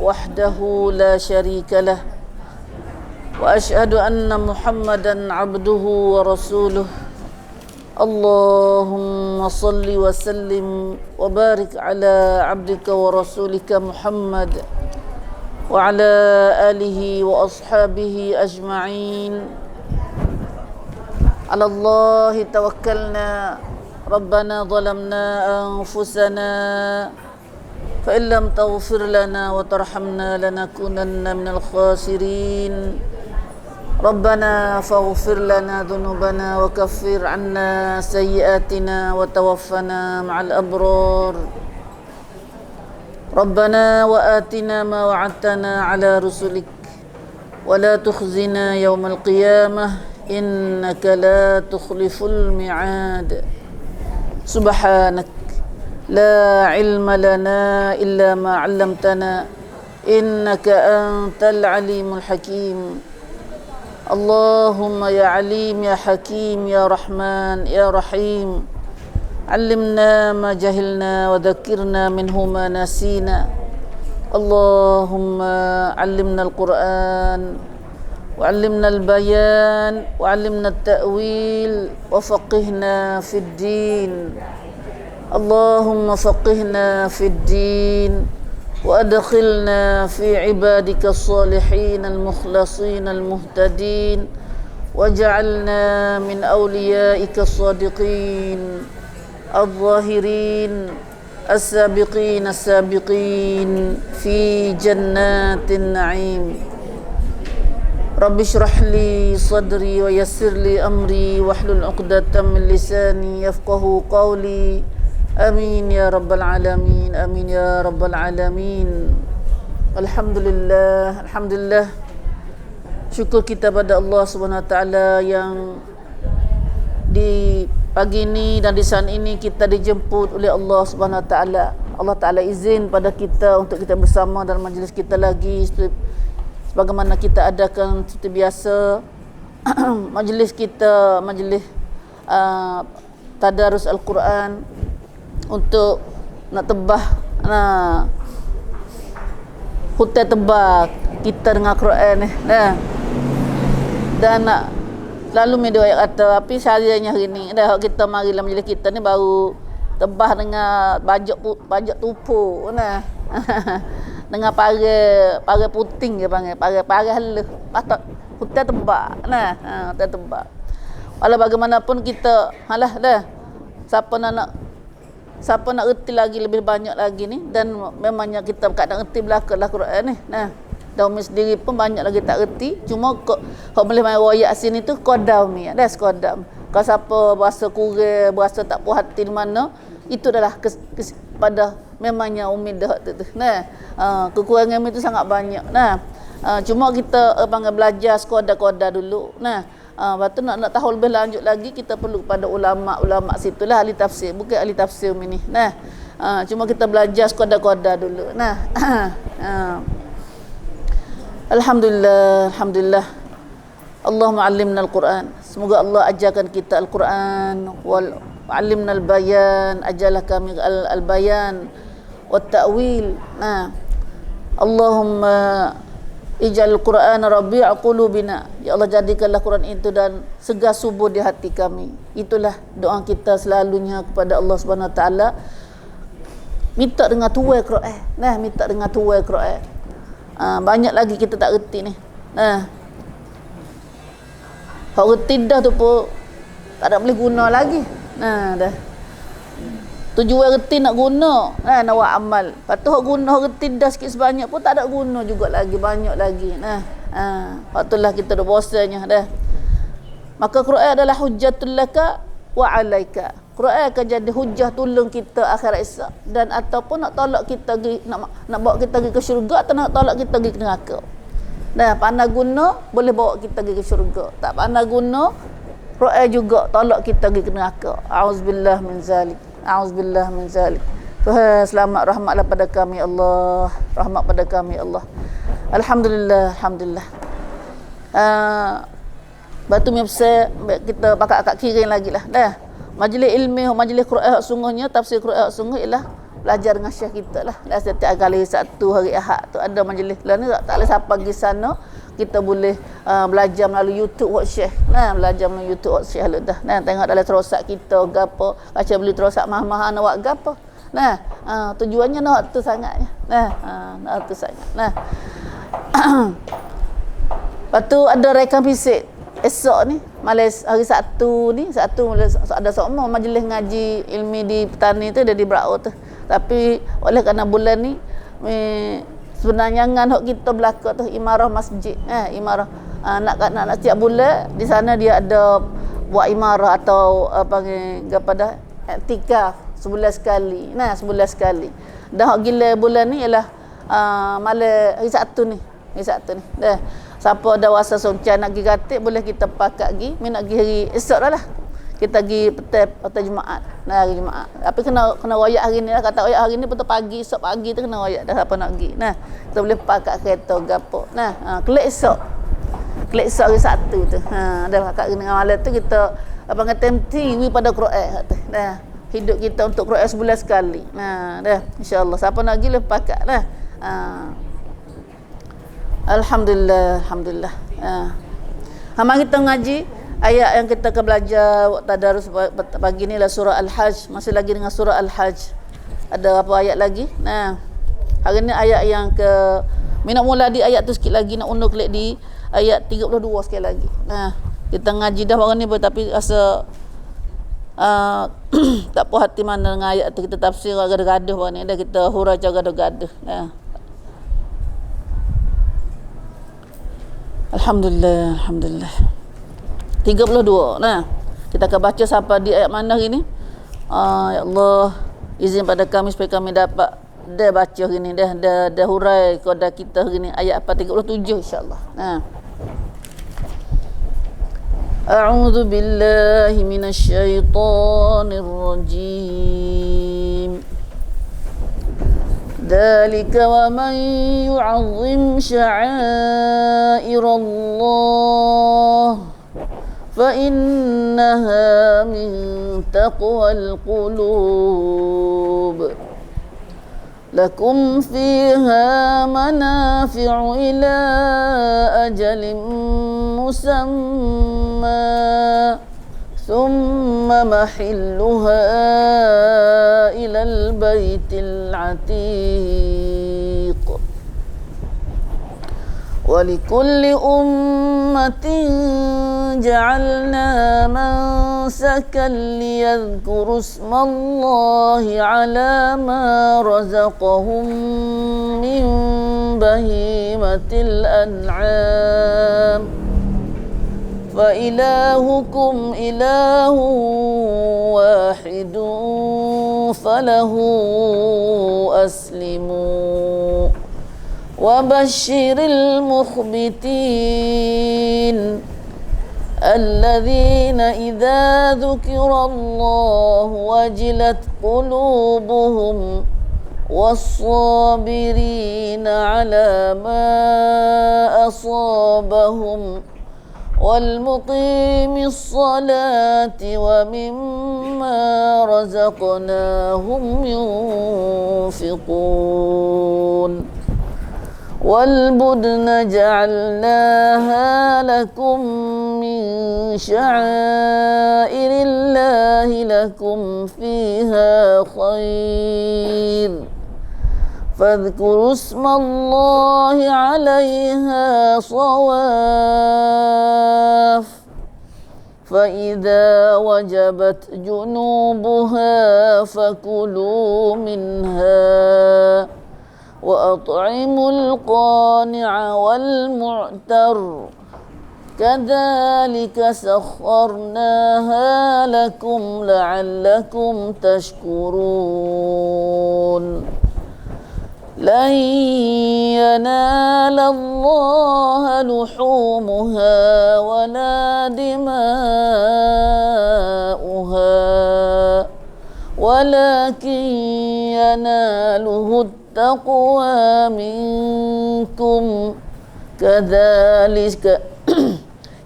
وحده لا شريك له وأشهد أن محمدا عبده ورسوله اللهم صل وسلم وبارك على عبدك ورسولك محمد وعلى آله وأصحابه أجمعين على الله توكلنا ربنا ظلمنا أنفسنا فإن لم تغفر لنا وترحمنا لنكونن من الخاسرين ربنا فاغفر لنا ذنوبنا وكفر عنا سيئاتنا وتوفنا مع الأبرار ربنا وآتنا ما وعدتنا على رسلك ولا تخزنا يوم القيامة إنك لا تخلف الميعاد سبحانك لا علم لنا إلا ما علمتنا إنك أنت العليم الحكيم اللهم يا عليم يا حكيم يا رحمن يا رحيم علمنا ما جهلنا وذكرنا منه ما نسينا اللهم علمنا القرآن وعلمنا البيان وعلمنا التأويل وفقهنا في الدين اللهم فقهنا في الدين وأدخلنا في عبادك الصالحين المخلصين المهتدين واجعلنا من أوليائك الصادقين الظاهرين السابقين السابقين في جنات النعيم رب اشرح لي صدري ويسر لي أمري واحلل عقدة من لساني يفقه قولي آمين يا رب العالمين آمين يا رب العالمين Alhamdulillah, Alhamdulillah. Syukur kita pada Allah SWT yang di pagi ini dan di saat ini kita dijemput oleh Allah SWT. Allah Ta'ala izin pada kita untuk kita bersama dalam majlis kita lagi sebagaimana kita adakan seperti biasa. Majlis kita, majlis tadarus Al-Quran untuk nak tebah hutan tebak kita dengan Quran ni dan nak lalu media ayat kata tapi sehariannya hari ni dah kita mari dalam majlis kita ni baru tebah dengan bajak tupu dengan para puting dia panggil para halus patut hutan tebak hutan tebak walau bagaimanapun kita halah dah siapa nak erti lagi lebih banyak lagi ni dan memangnya kita tak erti belakanglah Quran ni dan umi sendiri pun banyak lagi tak erti cuma kalau boleh main royak sini tu kodam ni kodam kalau siapa berasa kurang berasa tak puas hati di mana itu adalah pada memangnya umi dah tu kekurangan umi tu sangat banyak cuma kita panggil belajar sekoda-koda dulu lepas tu nak tahu lebih lanjut lagi kita perlu kepada ulama' situlah ahli tafsir bukan ahli tafsir ni cuma kita belajar sekoda-koda dulu Alhamdulillah Alhamdulillah Allahumma allimna al-Quran semoga Allah ajarkan kita al-Quran wal alimna al-bayan ajalah kami al-bayan wat ta'wil Allahumma ij'al Quran rabi'a qulubina ya Allah jadikanlah Quran itu dan segar subur di hati kami itulah doa kita selalunya kepada Allah Subhanahu Wa Taala minta dengan tuai Quran minta dengan tuai Quran banyak lagi kita tak reti ni kalau reti dah tu pun tak ada boleh guna lagi dah tujuan reti nak guna nak buat amal lepas tu guna reti dah sikit sebanyak pun tak ada guna juga lagi banyak lagi waktulah kita dah bosannya dah maka Quran adalah hujjatul laka wa alaika Quran akan jadi hujah tolong kita akhirat esok dan ataupun nak tolak kita pergi nak bawa kita pergi ke syurga atau nak tolak kita pergi ke neraka pandai guna boleh bawa kita pergi ke syurga tak pandai guna Quran juga tolak kita pergi ke neraka auzubillah min zalik A'udzubillah min zalik. Tuhan selamat rahmatlah pada kami Allah. Rahmat pada kami Allah. Alhamdulillah, alhamdulillah. Batu besar kita pakai akak kiring lagi lah. Dah. Majlis ilmi, majlis Quran sungguhnya, tafsir Quran sungguh ialah belajar dengan syekh kita lah. Dan setiap kali Sabtu hari Ahad tu ada majlis lah ni, tak boleh siapa pergi sana, kita boleh belajar melalui YouTube Hot Syekh. Nah, belajar melalui YouTube Hot Syekh dah. Nah, tengok dalam terosak kita gapo, baca beli terosak mahal-mahal nak buat gapo. Nah, tujuannya nak tu sangatnya. Nah, nak tu sangat. Nah. Lepas tu ada rekan fisik. Esok ni, malam hari Sabtu ni, Sabtu ada semua majlis ngaji ilmi di petani tu, dia di Berau tu. Tapi oleh kerana bulan ni, sebenarnya ngan hok kita belaka tu imarah masjid. Imarah nak setiap bulan di sana dia ada buat imarah atau panggil kepada iktikaf sebulan sekali. Nah, sebulan sekali. Dah hok gila bulan ni ialah malam hari Sabtu ni. Hari Sabtu ni. Dah. Siapa ada wasa soncan nak pergi katik, boleh kita pakat pergi. Nak pergi hari esok dah lah. Kita pergi petang Jumaat. Nah, hari Jumaat. Tapi kena royak hari ni lah. Kata royak hari ni betul pagi, esok pagi tu kena royak dah apa nak pergi. Nah, kita boleh pakat kereta gapo. Nah, kelak esok. Kelak esok hari Sabtu tu. Dah pakat dengan malam tu kita apa kata TV pada Quran kata. Nah, hidup kita untuk Quran sebulan sekali. Nah, dah insya-Allah siapa nak pergi lepas pakat lah. Alhamdulillah, alhamdulillah. Mari kita ngaji ayat yang kita akan belajar tadarus pagi ni lah surah Al-Hajj. Masih lagi dengan surah Al-Hajj. Ada apa ayat lagi? Nah, hari ni ayat yang nak mula di ayat tu sikit lagi, nak undur klik di ayat 32 sekali lagi. Nah, kita ngaji dah orang ni tapi rasa tak puas hati mana dengan ayat tu, kita tafsir gaduh-gaduh orang ni, dah kita hurai gaduh-gaduh. Nah. Alhamdulillah, alhamdulillah. 32. Nah, kita akan baca sampai di ayat mana hari ni? Ya Allah, izin pada kami supaya kami dapat baca hari ni, dah hurai kepada kita hari ni ayat 37 insya-Allah. Nah. A'udzu billahi minasyaitonir rajim. ذلك ومن يعظم شعائر الله فإنها من تقوى القلوب لكم فيها منافع إلى أجل مسمى ثم محلها إلى البيت العتيق ولكل أمة جعلنا منسكا ليذكروا اسم الله على ما رزقهم من بهيمة الأنعام فإلهكم إله واحد فله أسلموا وبشر المخبتين الذين إذا ذكر الله وجلت قلوبهم والصابرين على ما أصابهم والمقيم الصلاة ومما رزقناهم ينفقون والبدن جعلناها لكم من شعائر الله لكم فيها خير فاذكروا اسم الله عليها صواف فإذا وجبت جنوبها فكلوا منها وأطعموا القانع والمعتر كذلك سخرناها لكم لعلكم تشكرون لن ينال الله لحومها ولا دماؤها ولكن يناله التقوى منكم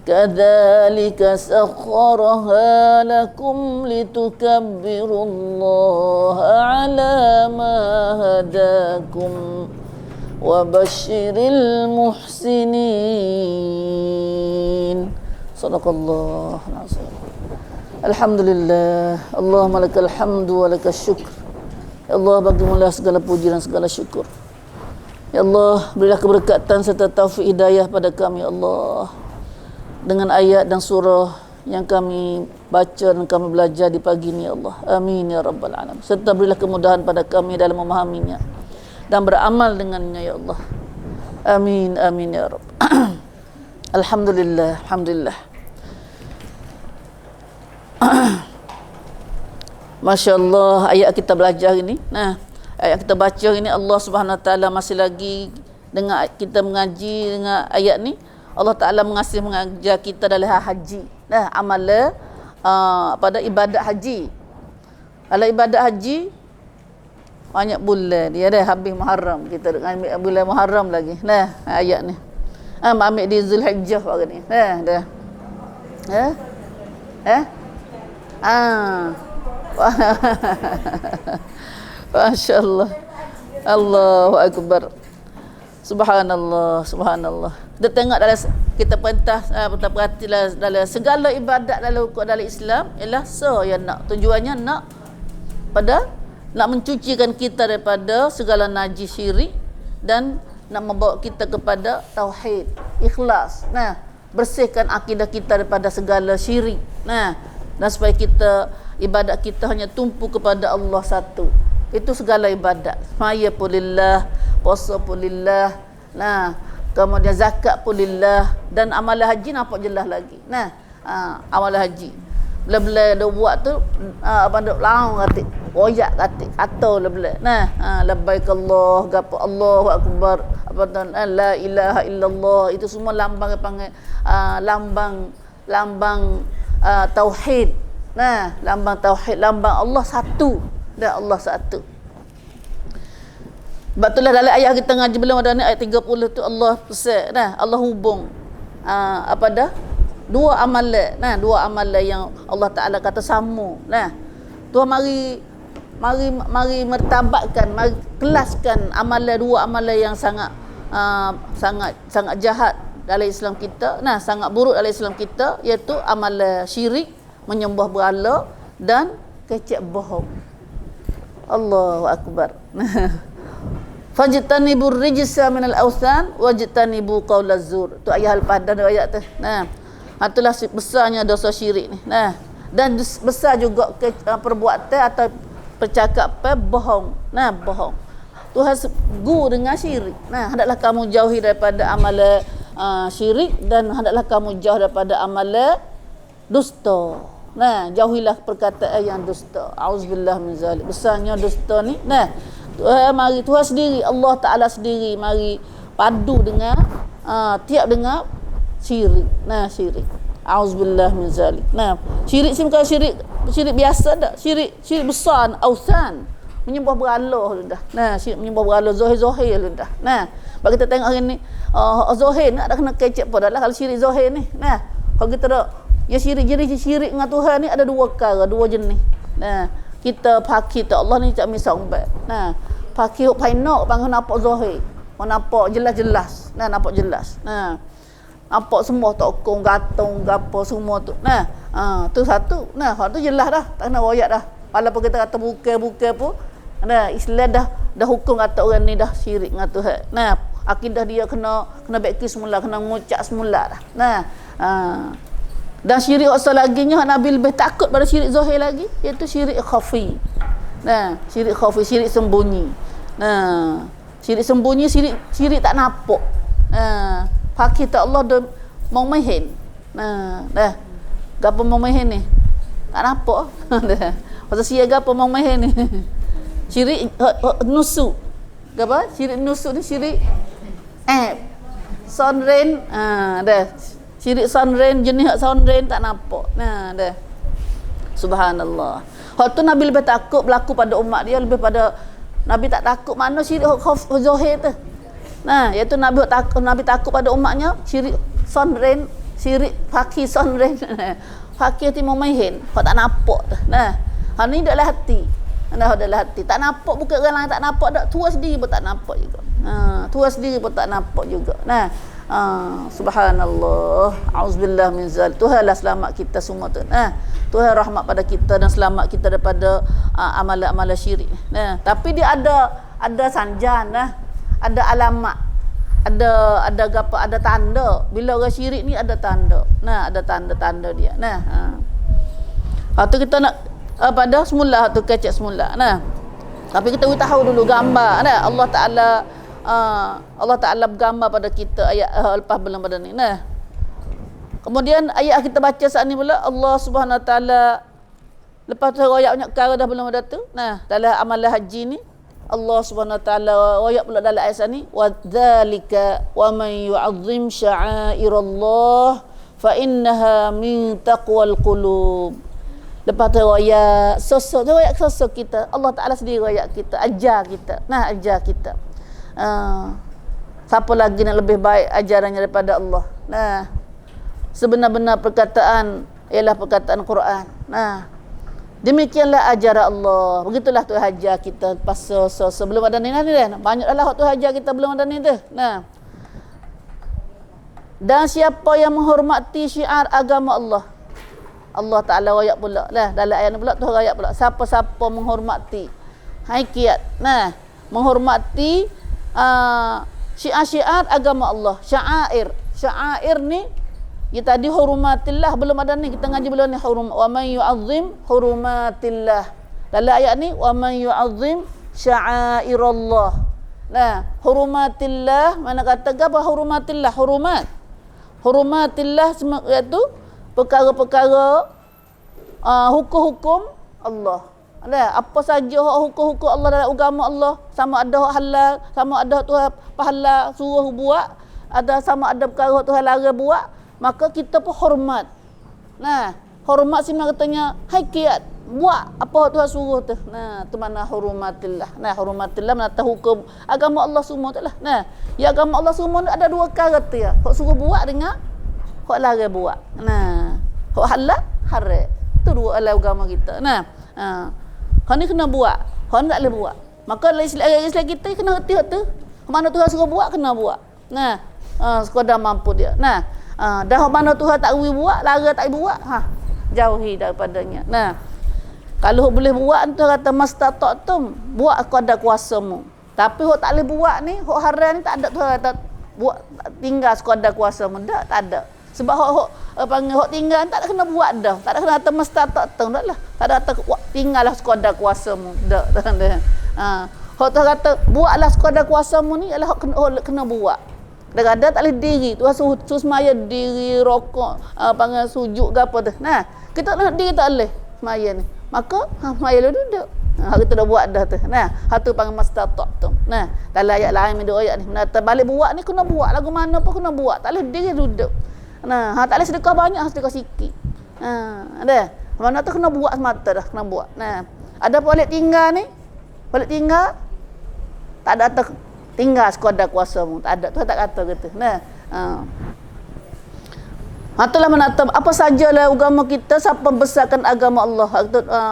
كذلك سخرها لكم لتكبروا الله على ما هداكم وبشر المحسنين. صدق الله العظيم. Alhamdulillah. Allahumma lakal hamdu wa lakal syukr. Ya Allah, bagimulah segala puji dan segala syukur. Ya Allah, berilah keberkatan serta taufik hidayah pada kami, ya Allah, dengan ayat dan surah yang kami baca dan kami belajar di pagi ini, ya Allah. Amin ya rabbal alamin. Serta berilah kemudahan pada kami dalam memahaminya dan beramal dengannya, ya Allah. Amin amin ya rabb. Alhamdulillah, alhamdulillah. Masya Allah, ayat kita belajar ini. Nah, ayat kita baca ini, Allah Subhanahu Wa Taala masih lagi dengan kita mengaji dengan ayat ni. Allah Taala mengajar kita dalam haji. Nah, amala pada ibadat haji. Kalau ibadat haji banyak bulan dia dah habis Muharram, kita ambil bulan Muharram lagi. Nah, ayat ni. Ambil di Zulhijjah hari ni. Nah, dah. Masya Allah. Allahu Akbar. Subhanallah, subhanallah. Kita tengok dalam kita perhatilah dalam segala ibadat dalam Islam ialah yang nak tujuannya nak mencucikan kita daripada segala najis syirik dan nak membawa kita kepada tauhid, ikhlas. Nah, bersihkan akidah kita daripada segala syirik. Nah, dan supaya kita ibadat kita hanya tumpu kepada Allah satu. Itu segala ibadat. Semaya pun lillah, puasa pun lillah. Nah, kemudian zakat pun lillah, dan amalan haji nampak jelas lagi. Nah, amalan haji. Bila-bila dia buat tu duk laung katik, royak katik atau bila. Nah, labbaik Allah, gapo Allahu akbar, apa tu la ilaha illallah, itu semua lambang panggil lambang tauhid. Nah, lambang tauhid, lambang Allah satu. Dah, Allah satu. Sebab itulah dalam ayat kita ngaji belum ada ni, ayat 30 tu Allah pesan. Nah, Allah hubung dua amalan. Nah, dua amalan yang Allah Taala kata sama. Nah, Tuhan mari mertabatkan, mari kelaskan dua amalan yang sangat jahat dalam Islam kita. Nah, sangat buruk dalam Islam kita, iaitu amalan syirik, menyembah berhala dan kecek bohong. Allahu akbar. Fajtanibur rijsa minal awthan wajtanibu qaulaz zur. Tu ayat al-Padan ayat tu. Nah, itulah besarnya dosa syirik ni. Nah, dan besar juga perbuatan atau percakapan bohong. Nah, bohong. Tuhan gu dengan syirik. Nah, hendaklah kamu jauhi daripada amalan syirik, dan hendaklah kamu jauh daripada amalan dusta. Nah, jauhilah perkataan yang dusta. Auzubillah min zalik. Besarnya dusta ni. Nah, Tuhan sendiri, Allah Taala sendiri mari padu dengan tiap dengan syirik. Nah, syirik. Auzubillah min zalik. Nah, syirik ni bukan syirik biasa dah. Syirik besar, ausan. Menyembah berhala dah. Nah, syirik menyembah berhala zahir dah. Nah, bagi kita tengok hari ni zahir ni ada kena kecek pada lah kalau syirik zahir ni. Nah, kalau kita dah ya syirik dengan Tuhan ni ada dua perkara, dua jenis. Nah, kita pakir tak Allah ni tak misal umbat. Nah, pakir painok bang nampak zahir. Nampak jelas-jelas. Nah, nampak jelas. Nah, nampak semua tokong, gatong, gapo semua tu. Nah, tu satu. Nah, hak tu jelas dah, tak kena royak dah. Walaupun kita kata bukan pun, nah, Islam dah hukum kata orang ni dah syirik dengan Tuhan. Nah, akidah dia kena baiki semula, kena ngucap semula dah. Nah, dan syirik asal lagi nya Nabi lebih takut pada syirik zahir lagi, iaitu syirik khafi. Nah, syirik khafi, syirik sembunyi. Nah, syirik sembunyi, syirik tak nampak. Nah, fakir tak Allah dah mau main. Nah, dah. Gapo mau main ni? Tak nampak. Dah. Pasal sia gapo mau main ni? Syirik nusuk. Gapo? Syirik nusuk ni syirik sonren. Dah. Syirik sonren, jenis sonren tak nampak. Nah, dah. Subhanallah. Hak tu Nabi lebih takut berlaku pada umat dia, lebih pada Nabi tak takut mana syirik zahir tu. Nah, iaitu Nabi takut pada umatnya syirik sonren Syirik fakir sonreng. Fakir ti memain. Kau tak nampak dah. Nah, hal ni dalam hati. Nah, dalam hati. Tak nampak bukan orang lain tak nampak dak. Tua sendiri pun tak nampak juga. Tua sendiri pun tak nampak juga. Nah, subhanallah. Auzubillah min zal. Tuhanlah selamat kita semua tu. Nah, Tuhan rahmat pada kita dan selamat kita daripada amalan-amalan syirik. Nah, tapi dia ada sanjan nah. Ada alamat. Ada apa, ada tanda. Bila orang syirik ni ada tanda. Nah, ada tanda-tanda dia. Nah, tu kita nak pada semula tu kecek semula. Nah. Tapi kita tahu dulu gambar nah. Allah Taala bergambar pada kita ayat lepas belum pada ni. Nah. Kemudian ayat kita baca saat ni pula Allah Subhanahu Wa Taala lepas tu royak banyak perkara dah belum ada tu. Nah, dalam amalan haji ni Allah Subhanahu Wa Taala royak pula dalam ayat ni wa dzalika wa man yu'azzim sya'airallah fa innaha min taqwal qulub. Lepas tu royak sosok kita. Allah Taala sendiri royak kita, ajar kita. Nah, ajar kita. Siapa lagi nak lebih baik ajarannya daripada Allah. Nah, sebenar-benar perkataan ialah perkataan Quran. Nah, demikianlah ajaran Allah. Begitulah tu ajar kita pas sebelum ada ni dah. Banyaklah tu ajar kita belum ada ni tu. Nah. Dan siapa yang menghormati syiar agama Allah. Allah Taala royak pula lah dalam ayat ni pula tu royak pula siapa-siapa menghormati. Hai kiat. Nah, menghormati syiar agama Allah. Sya'air ni ya tadi hurumatillah belum ada ni kita ngaji belum ni wa man yu'azzim hurumatillah. Dalam ayat ni wa man yu'azzim sya'airallah. Nah, hurumatillah mana kata apa hurumatillah hurumatillah iaitu perkara-perkara hukum-hukum Allah. Apa saja hukum-hukum Allah dalam agama Allah, sama ada hak halal, sama ada Tuhan pahala suruh buat, ada sama ada perkara Tuhan larang buat, maka kita pun hormat. Nah, hormat sebenarnya katanya hai kiat buat apa Tuhan suruh tu. Nah, tu mana hurumatillah. Nah, hurumatillah mana hukum agama Allah semua tu lah. Nah, ya agama Allah semua ada dua perkara tu ya. Hak suruh buat dengan hak larang buat. Nah, hak halal haram. Tu dua agama kita. Nah, hak ni kena buat, hak ni tak boleh buat. Maka Islam kita kena reti hak tu. Mana Tuhan suruh buat kena buat. Nah, sekadar mampu dia. Nah, dah mana Tuhan tak boleh buat, larang tak boleh buat, jauhi daripadanya. Nah, kalau boleh buat tu kata mastata'tum, buat sekadar kuasamu. Tapi hok tak boleh buat ni, hok haram ni tak ada Tuhan kata buat tinggal sekadar kuasamu. Tak ada. Sebab hok panggil hok tinggal tak ada kena buat dah. Tak ada kena kata mastata'tum taklah. Tak ada kata tinggallah sekadar kuasamu. Tak ada. Hok tu kata buatlah sekadar kuasamu ni ialah hok kena buat. Kadang-kadang tak boleh diri. Tuhan suruh semaya diri, rokok, panggil sujud ke apa tu. Nah, kita nak diri tak boleh semaya ni. Maka, semaya lu duduk. Kita dah buat dah tu. Nah, hatu panggil mastata'tum tu. Nah, dalam ayat lain dua ayat ni. Menata balik buat ni kena buat. Lagu mana pun kena buat. Tak boleh diri duduk. Nah, tak boleh sedekah banyak, sedekah sikit. Ada. Mana tu kena buat semata dah. Kena buat. Nah, ada balik tinggal ni. Balik tinggal. Tak ada atas tinggal sekadar kuasamu. Tak ada. Tuhan tak kata gitu. Nah. Itulah menata apa sajalah agama kita siapa besarkan agama Allah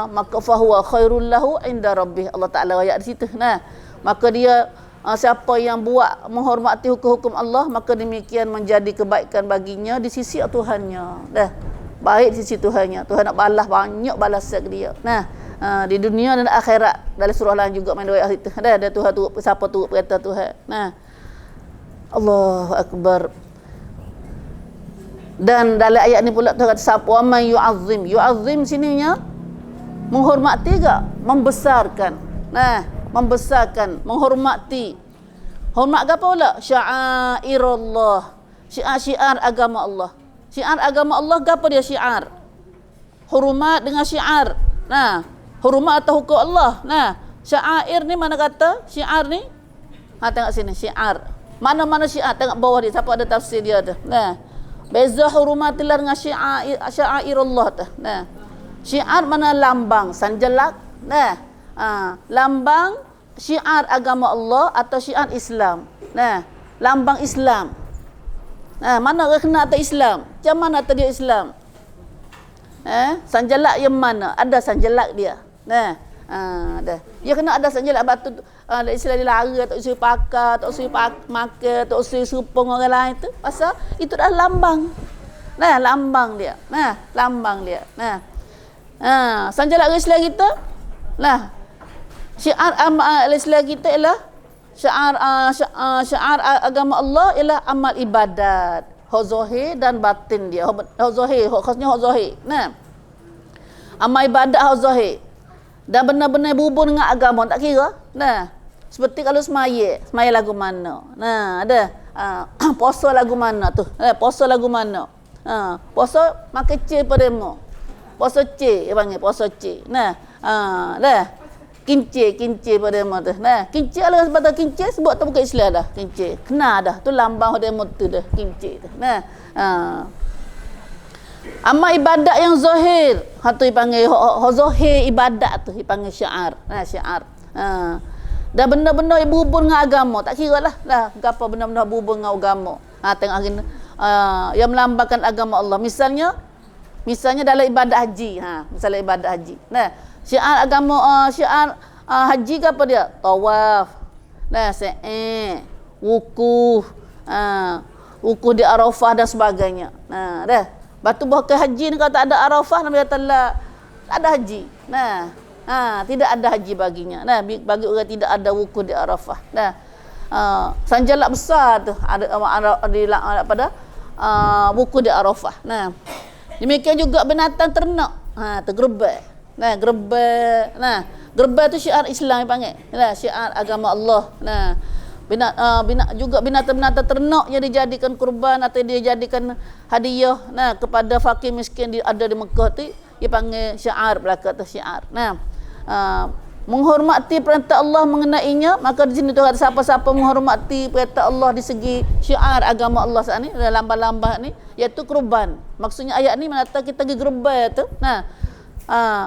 maka fahuwa khairul lahu inda rabbih. Allah Taala ayat di situ. Nah, maka dia siapa yang buat menghormati hukum-hukum Allah maka demikian menjadi kebaikan baginya di sisi Tuhannya. Dah. Baik di sisi Tuhannya. Tuhan nak balas banyak balasan ke dia. Nah, di dunia dan akhirat. Dalam surah lain juga main ayat itu. Ada Tuhan turut siapa turut perkata Tuhan. Nah. Allahu akbar. Dan dalam ayat ni pula Tuhan kata siapa wa man yu'azzim. Yu'azzim sininya menghormati ke? Membesarkan. Nah, membesarkan, menghormati. Hormat ke apa pula? Sya'airullah. Syiar agama Allah. Syiar agama Allah ke apa dia syiar? Hormat dengan syiar. Nah, hormat atau hukum Allah. Nah, syair ni mana kata? Syiar ni? Tengok sini syiar. Mana-mana syiar? Tengok bawah dia. Siapa ada tafsir dia tu. Nah, beza hurumatillah dengan syairullah tu. Nah, syiar mana lambang, sanjalak. Nah, lambang syiar agama Allah atau syiar Islam. Nah, lambang Islam. Mana orang kena atas Islam? Macam mana atas dia Islam? Sanjalak yang mana? Ada sanjalak dia. Dah. Dia kena ada sanjalak batu Islam dia lara, tak usah pakar, tak usah makan, tak usah supong orang lain tu. Pasal itu dah lambang. Lambang dia. Lambang dia. Sanjalak Islam kita. Syiar Islam kita ialah syiar agama Allah ialah amal ibadat, hak zahir dan batin dia. Hak zahir, khususnya hak zahir. Amal ibadat hak zahir. Dan benar-benar berhubung dengan agama, tak kira. Seperti kalau semaya lagu mana. Ada. Puasa lagu mana tu? Puasa lagu mana? Puasa makan cik pada mu. Puasa cik, dia panggil puasa cik. Dah. Kincir pada mu tu. Kincir ala sebab kincir sebab tu bukan Islam dah. Kincir. Kena dah. Tu lambang pada mu tu dah. Kincir tu. Amal ibadat yang zahir, tu dipanggil zahir ibadat tu dipanggil syiar. Syiar. Dan benda-benda yang berhubung dengan agama, tak kira lah apa benda-benda berhubung dengan agama. Tengok hari ni yang melambangkan agama Allah. Misalnya dalam ibadat haji. Misalnya ibadat haji. Syiar agama syiar haji ke apa dia? Tawaf. Sa'i, wukuf. Wukuf di Arafah dan sebagainya. Dah. Batu buah ke haji ni kalau tak ada Arafah, Nabi kata tak ada haji. Tidak ada haji baginya. Bagi orang tidak ada wukuf di Arafah. Sanjalak besar tu ada pada wukuf di Arafah. Demikian juga binatang ternak. Tergerbek. Gerbek tu syiar Islam dipanggil. Syiar agama Allah. Juga binatang-binatang ternak yang dijadikan kurban atau dijadikan hadiah kepada fakir miskin ada di Mekah tu, dia panggil syiar, belaka tu syiar. Menghormati perintah Allah mengenainya, maka di sini tu ada siapa-siapa menghormati perintah Allah di segi syiar agama Allah saat ni, lambang-lambang ni, iaitu kurban. Maksudnya ayat ni mengatakan kita pergi gerban tu.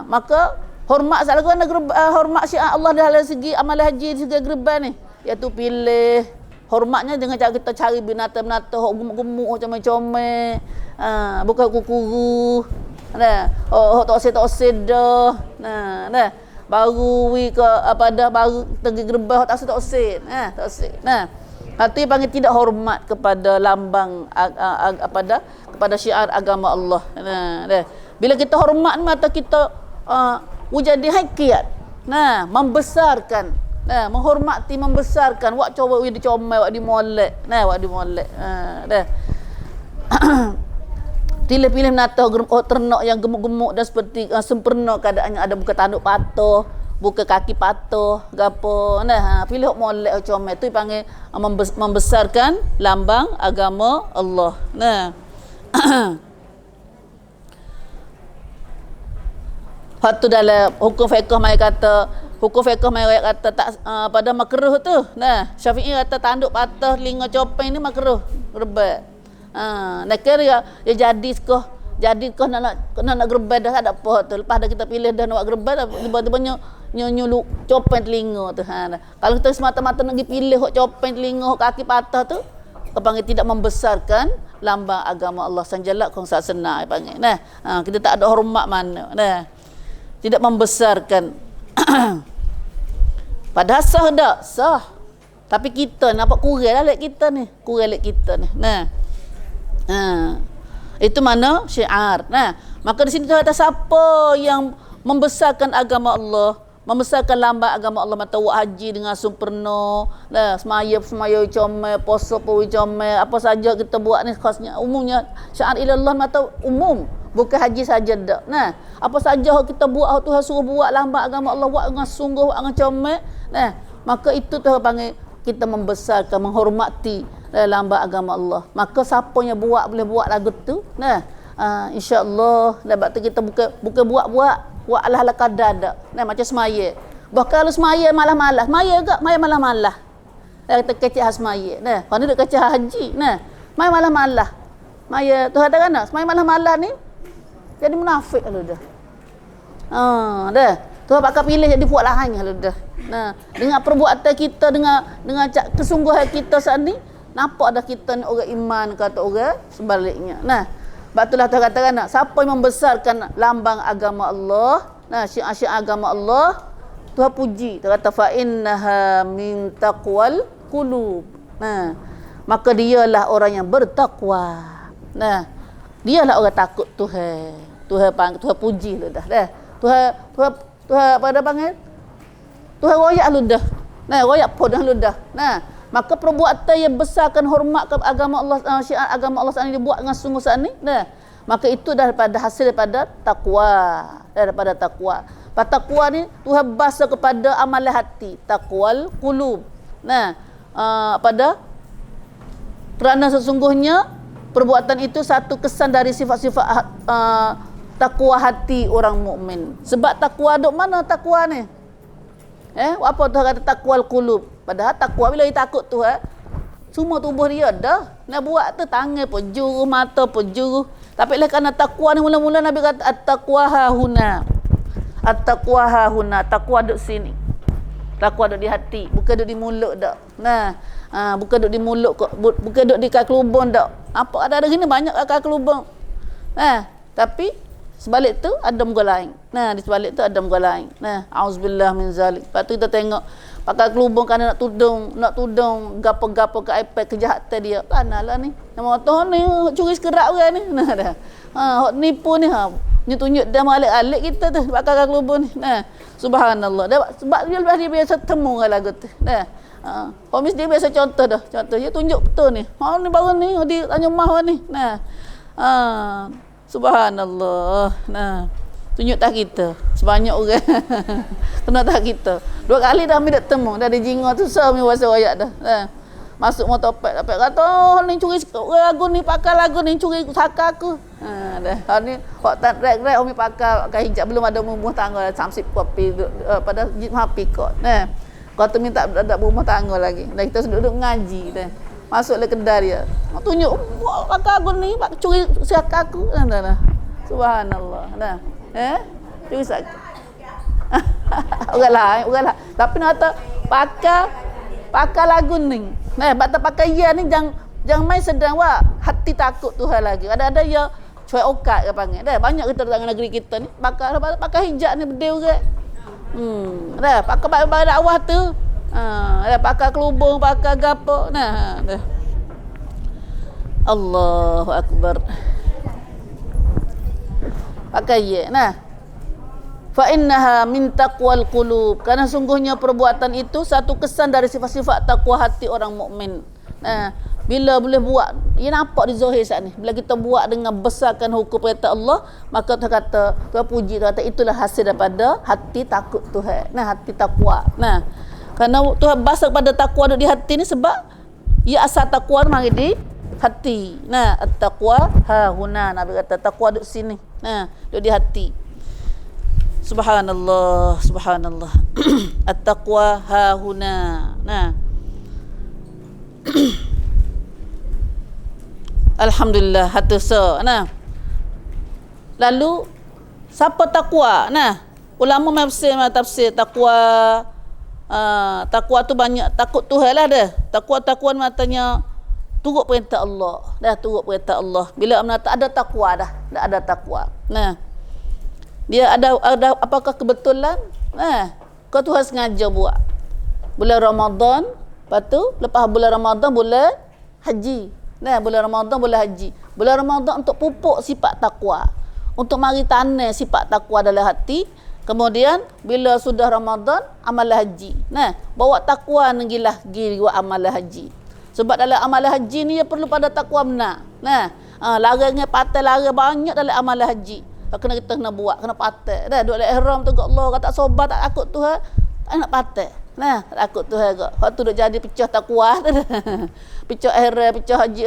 Maka hormat selalu ada hormat syiar Allah dalam segi amal haji, di segi gerban ni, iaitu pilih hormatnya dengan cara kita cari binatang-binatang hok gemuk-gemuk comel-comel, bukan kukuru. Hok toksik-toksik dah. Baru ke apa dah baru pergi gerbah hok toksik. Toksik. Hati panggil tidak hormat kepada lambang kepada syiar agama Allah. Bila kita hormat mata kita jadi hakikat. Membesarkan. Menghormati, membesarkan. Wak coba di comel, wak di molek. Wak di molek. Pilih-pilih menata ternak yang gemuk-gemuk dan seperti sempurna keadaannya, ada buka tanduk patuh, buka kaki patuh, gapo. Pilih molek comel tu dipanggil membesarkan lambang agama Allah. Hatu dalam hukum fiqh mai kata tak pada makruh tu. Syafi'i kata tanduk patah telinga copeng ni makruh, gerbek. Nak kira dia jadi kau nak gerbek dah tak ada apa tu. Lepas dah kita pilih dah nak gerbek dah tiba-tiba nyulu copeng telinga tu. Kalau kita semata-mata nak pergi pilih hok copeng telinga, hok kaki patah tu, kepanggil tidak membesarkan lambang agama Allah, sanjalak kongsa senang panggil. Kita tak ada hormat mana. Tidak membesarkan. Padahal sah tak? Sah. Tapi kita nampak kurang lah kita ni. Itu mana syiar. Maka di sini tu kata siapa yang membesarkan agama Allah, membesarkan lambang agama Allah, mata buat haji dengan sempurna, semaya comel, puasa pun comel, apa saja kita buat ni khasnya umumnya syiar ilallah mata umum. Bukan haji saja dak. Apa saja kita buat Tuhan suruh buat lambang agama Allah, buat dengan sungguh, buat dengan comel. Maka itu Tuhan panggil kita membesarkan, menghormati lambang agama Allah. Maka siapa yang buat boleh buat lagu tu. Insya-Allah dapat tu kita bukan buat ala-ala kadar dak. Macam semaya. Bahkan kalau semaya malah-malah, semaya ke malah-malah. Kita kecil semaya. Kalau duk kecil haji. Malah-malah. Maya Tuhan kata kan, semaya malah-malah ni jadi munafik kalau dah. Dah. Tuhan bakal pilih jadi buat lahan kalau dah. Dengan perbuatan kita, dengan kesungguhan kita saat ni, nampak dah kita ni orang iman kata orang sebaliknya. Nah, sebab itulah Tuhan katakan nak siapa yang membesarkan lambang agama Allah, nah syiar-syiar agama Allah, Tuhan puji. Dia kata fa innaha min taqwal qulub. Nah, maka dialah orang yang bertakwa. Nah, dialah orang takut Tuhan. Tuhan puji lu dah. Tuhan apa dah panggil? Tuhan royak lu dah. Nah, royak pun dah lu dah. Nah, maka perbuatan yang besarkan hormat ke agama Allah, syiar agama Allah saat ini dibuat dengan sungguh saat ini. Nah, maka itu daripada hasil daripada takwa. Daripada takwa. Takwa ni Tuhan bahasa kepada amalan hati, taqwal qulub. Nah, kerana sesungguhnya perbuatan itu satu kesan dari sifat-sifat takwa hati orang mukmin. Sebab takwa duk mana takwa ni? Apa Tuhan kata taqwal qulub? Padahal takwa bila dia takut Tuhan, semua tubuh dia dah. Nak buat tu tangan pun juru, mata pun juru. Tapi oleh kerana takwa ni mula-mula Nabi kata at-taqwa hahuna. At-taqwa hahuna, takwa duduk sini. Takwa duduk di hati, bukan duduk di mulut dak. Nah, bukan duduk di mulut kok, bukan duduk di kaki lubang dak. Apa ada gini banyak kaki lubang. Tapi sebalik tu ada muka lain. Nah, di sebalik tu ada muka lain. Nah, auzubillah min zalik. Lepas tu kita tengok pakai kelubung kerana nak tudung gapo-gapo ke iPad kejahatan dia. Panalah ni. Nama tahu ni curi sekerak orang ni. Nah dah. Hok nipu ni ni tunjuk dah alik-alik kita tu pakai kelubung ni. Nah, subhanallah. Sebab dia biasa temu dengan lagu tu. Nah. Komis dia biasa contoh dah. Contoh dia tunjuk betul ni. Ni baru ni dia tanya mah ni. Nah. Subhanallah. Nah, tunjuk tak kita. Sebanyak orang. Kena tak kita. 2 kali dah ambil tak temu. Dah dijinga tu sah punya bahasa royak dah. Masuk motor pek kata, ni curi lagu ni, pakai lagu ni, curi saka aku. Dah. Ni hok tak rek-rek umi pakai hijab belum ada rumah tangga samsip kopi pada hapi kot. Nah. Kata minta ada rumah tangga lagi. Dah kita duduk ngaji dah. Masuk le kedai dia. Tunjuk pakai aku ni, curi saka aku. Dah. Subhanallah. Nah. Curi saka. Orang lah. Tapi nak kata pakai lagu ni. Baca pakai ya ni jangan main sedang hati takut Tuhan lagi. Ada ya cuai okat ke panggil. Dah banyak kita dalam negeri kita ni pakai hijab ni berdeu ke. Dah pakai dakwah tu. Dah pakai kelubung, pakai gapo. Nah, dah. Allahu akbar. Pakai ya. Nah. Fa innaha min taqwal qulub. Karena sungguhnya perbuatan itu satu kesan dari sifat-sifat takwa hati orang mukmin. Nah, bila boleh buat, ia nampak di zahir saat ni. Bila kita buat dengan besarkan hukum perintah Allah, maka Tuhan puji, Tuhan kata itulah hasil daripada hati takut Tuhan. Nah, hati takwa. Nah, kerana Tuhan bahasa kepada takwa duduk di hati ni sebab ia asal takwa mari di hati. Nah, at-taqwa ha huna. Nabi kata takwa duduk sini. Nah, duduk di hati. Subhanallah, subhanallah. At-taqwa ha huna. Nah. Alhamdulillah hatusa. Nah. Lalu siapa takwa? Nah, ulama tafsir takwa takwa tu banyak takut Tuhan lah dah. Takwa matanya turut perintah Allah. Dah turut perintah Allah. Bila menata ada takwa dah ada takwa. Nah. Dia ada apakah kebetulan? Kau Tuhan sengaja buat. Bulan Ramadan, lepas tu lepas bulan Ramadan bulan haji. Nah, bulan Ramadan bulan haji. Bulan Ramadan untuk pupuk sifat takwa. Untuk mari tanam sifat takwa dalam hati. Kemudian bila sudah Ramadan amalan haji. Nah, bawa takwa ngilah gi buat amalan haji. Sebab dalam amalan haji ni dia perlu pada takwa benar. Nah, larang dengan patah larang banyak dalam amalan haji. Kena kita kena buat, kena patah. Dah duduk dalam ihram tu kat Allah, kata sobat tak takut Tuhan, tak nak patah. Nah, tak takut Tuhan ke. Hak tu duk jadi pecah takwa tu. Pecah ihram, pecah haji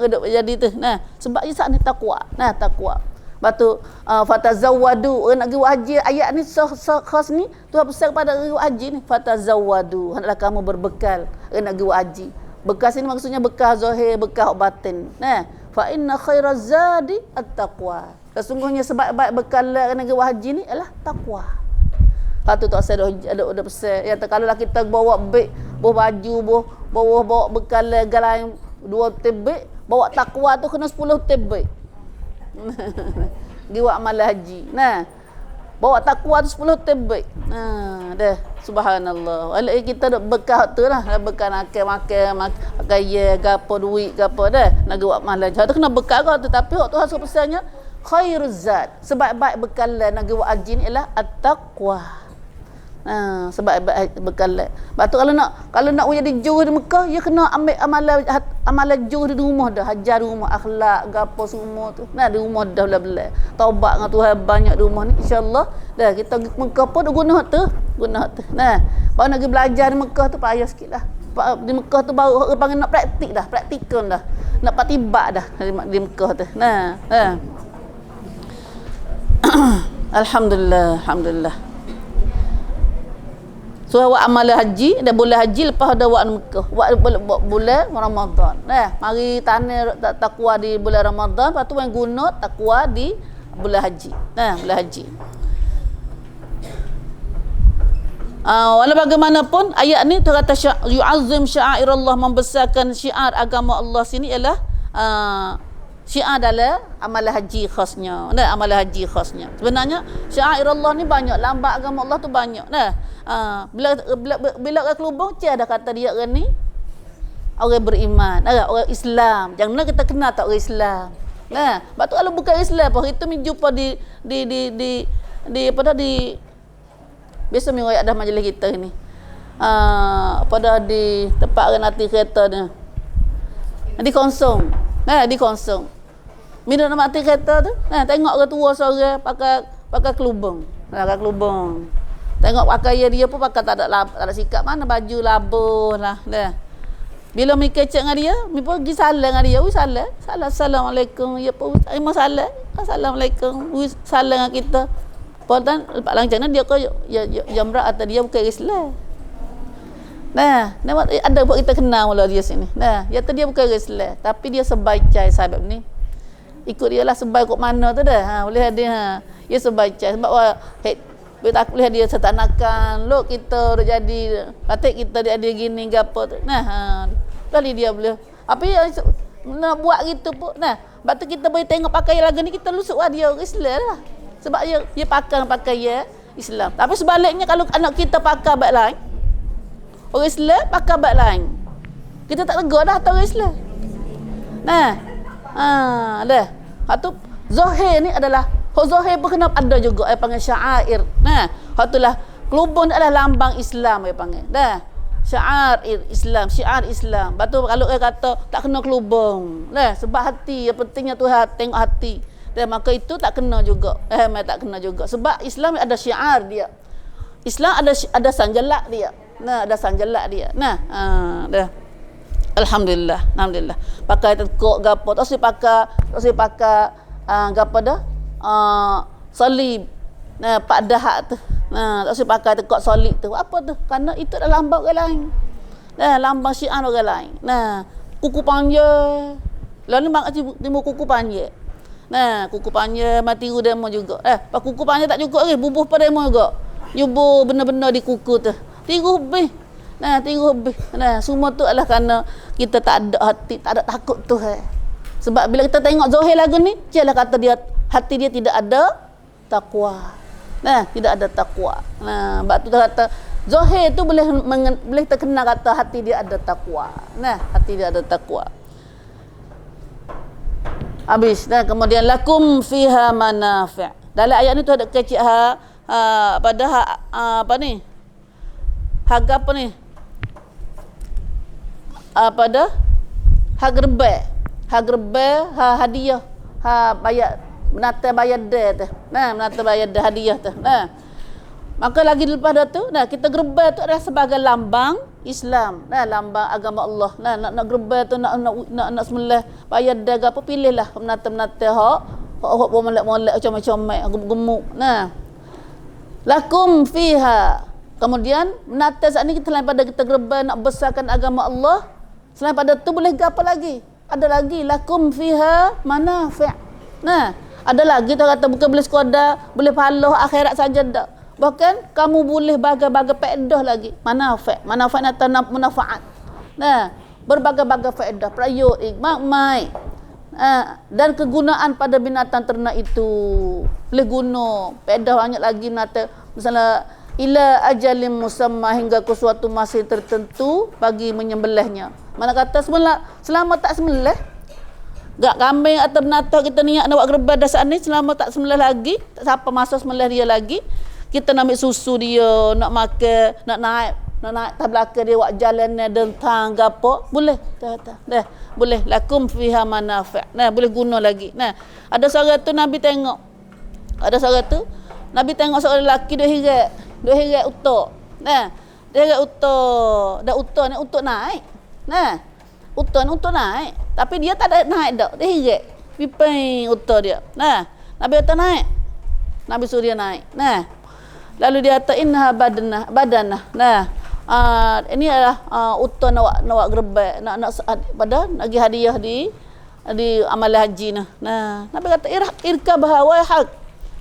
duk jadi tu. Nah, sebab isa ni takwa. Nah, takwa. Batu fatazawwadu, orang nak pergi haji, ayat ni khas ni Tuhan pesan kepada pergi haji ni, fatazawwadu, hendaklah kamu berbekal orang nak pergi haji. Bekal sini maksudnya bekal zahir, bekal batin. Nah, fa inna khairaz zadi at-taqwa. Sesungguhnya sebaik-baik bekal negeri haji ni ialah takwa. Lepas tu tak saya dah pesan. Ya, kalau lah kita bawa beg bawa baju, bawa bekal galai 2 tebik, bawa takwa tu kena 10 tebik. Dia buat amal haji. Nah, bawa takwa tu 10 tebik. Dah, subhanallah. Alai kita dak bekal tu lah, bekal nak makan gaya gapo duit gapo dah. Nak buat amal haji. Tu kena bekal kau tu, tapi tu hasil pesannya khairuz zat. Sebaik-baik bekal nak buat haji ni ialah at-taqwa. Sebaik-baik bekal. Lepas tu kalau nak jadi juru di Mekah, dia kena ambil amalan juru di rumah dah, hajar di rumah, akhlak gapo semua tu. Nah, di rumah dah belah-belah. Taubat dengan Tuhan banyak di rumah ni, insya-Allah. Dah kita pergi Mekah pun dah guna tu. Nah, baru nak pergi belajar di Mekah tu payah sikitlah. Di Mekah tu baru orang panggil nak praktik dah, praktikon dah. Nak patibak dah di Mekah tu. Nah. Alhamdulillah. So awak amal haji, dah bulan haji lepas ada awak Mekah. Awak bulan Ramadan. Mari tanah takwa di bulan Ramadan, lepas tu yang guna takwa di bulan haji. Bulan haji. Walau bagaimanapun ayat ni tu kata yu'azzim sya'airallah, membesarkan syiar agama Allah sini ialah syiar dalam amal haji khasnya. Amal haji khasnya. Sebenarnya sya'airallah ni banyak, lambang agama Allah tu banyak. Bila orang kelubung ada kata dia orang ni orang beriman, orang Islam. Jangan kita kenal tak orang Islam. Sebab tu kalau bukan Islam apa kita jumpa di apa dah di biasa minggu ada majlis kita ni. Pada di tempat orang nanti kereta ni. Di konsong. Di konsong. Minum nak mati kereta tu. Tengok orang tua seorang pakai kelubung. Pakai kelubung. Tengok pakaian dia pun pakai tak ada sikap mana, baju labuh lah. Bila mi kecek dengan dia, mi pergi salam dengan dia. Salam. Assalamualaikum. Ya pun terima salam. Assalamualaikum. Salam dengan kita. Padahal lepas lancang dia kau jamrah atau dia bukan Islam. Ada buat kita kenal mula dia sini. Dia tu dia bukan Islam, tapi dia sebaik-baik sahabat ni. Ikut dia lah sebaik kok mana tu dah. Boleh dia dia sebaik-baik sebab kita tak boleh dia setanakan lo kita dah jadi patik kita dia ada gini gapo tu. Kali dia boleh apa yang nak buat gitu pun. Sebab tu kita boleh tengok pakaian lagu ni kita lusuk dia Islam lah. Sebab dia pakai Islam. Tapi sebaliknya kalau anak kita pakai baik lain, orang Islam pakai baik lain, kita tak tegur dah orang Islam. Dah. Hak tu zahir ni adalah zahir pun kena ada juga panggil syair. Hak itulah kelubung ni adalah lambang Islam panggil. Syair Islam. Lepas tu kalau orang kata tak kena kelubung. Sebab hati yang pentingnya Tuhan tengok hati. Dan maka itu tak kena juga. Tak kena juga. Sebab Islam ada syiar dia. Islam ada sanjalak dia. Ada sanjalak dia. Dah. Alhamdulillah. Pakai tekuk gapo. Tak usah pakai gapo dah? Salib. Pak dahat tu. Tak usah pakai tekuk salib tu. Apa tu? Kerana itu adalah lambang orang lain. Lambang syiar orang lain. Kuku panjang. Lalu mak timbul kuku panjang. Kuku panjang mati demo juga. Pak kuku panjang tak cukup lagi, bubuh pada demo juga. Nyubuh benar-benar di kuku tu. Tiru habis. Semua tu adalah kerana kita tak ada hati, tak ada takut Tuhan. Sebab bila kita tengok zahir lagu ni, jelah kata dia hati dia tidak ada takwa. Tidak ada takwa. Sebab tu kata zahir tu boleh terkenal kata hati dia ada takwa. Hati dia ada takwa. Habis. Kemudian lakum fiha manafi'. Dalam ayat ni tu ada kecik pada apa ni? Hak apa ni? Pada hak gerbek. Hadiah. Bayar menata bayar dia tu. Menata bayar dia hadiah tu. Maka lagi lepas dah tu, kita gerbek tu adalah sebagai lambang Islam, lambang agama Allah. Nak gerbek tu nak sembelih bayar dia apa pilihlah menata hak molek-molek macam-macam gemuk. Lakum fiha. Kemudian menata saat ni kita selain pada kita gerbek nak besarkan agama Allah, selain pada tu boleh apa lagi? Ada lagi lakum fiha manafi'. Ada lagi tu kata bukan boleh sekadar boleh pahala akhirat saja dak. Bahkan kamu boleh bagai-bagai faedah lagi. Manfaat atau munafaat. Nah, berbagai-bagai faedah, prayogi, makmai. Dan kegunaan pada binatang ternak itu boleh guna faedah banyak lagi binatang, misalnya ila ajalin musamma, hingga ke suatu masa tertentu bagi menyembelihnya. Mana kata selama tak sembelih, gak kambing atau binatang kita niat nak buat gerbah dah saat ni, selama tak sembelih lagi, tak siapa masa sembelih dia lagi, kita nak ambil susu dia, nak makan, nak naik tak belakang dia buat jalan ni dentang gapo, boleh. Dah boleh lakum fiha manafi'. Nah, boleh guna lagi. Nah, ada seorang tu Nabi tengok. Seorang lelaki dia hirat utak. Nah, dia hirat utak. Dah utak ni untuk naik. Nah, utak ni untuk naik. Tapi dia tak ada naik dak. Dia hirat. Piping utak dia. Nah, Nabi kata naik. Nabi suruh dia naik. Nah, lalu dia kata innaha badanah. Nah, ini adalah utuh nak gerbek, nak pada bagi hadiah di amalan haji nah. Nah, Nabi kata irkabha wa haq.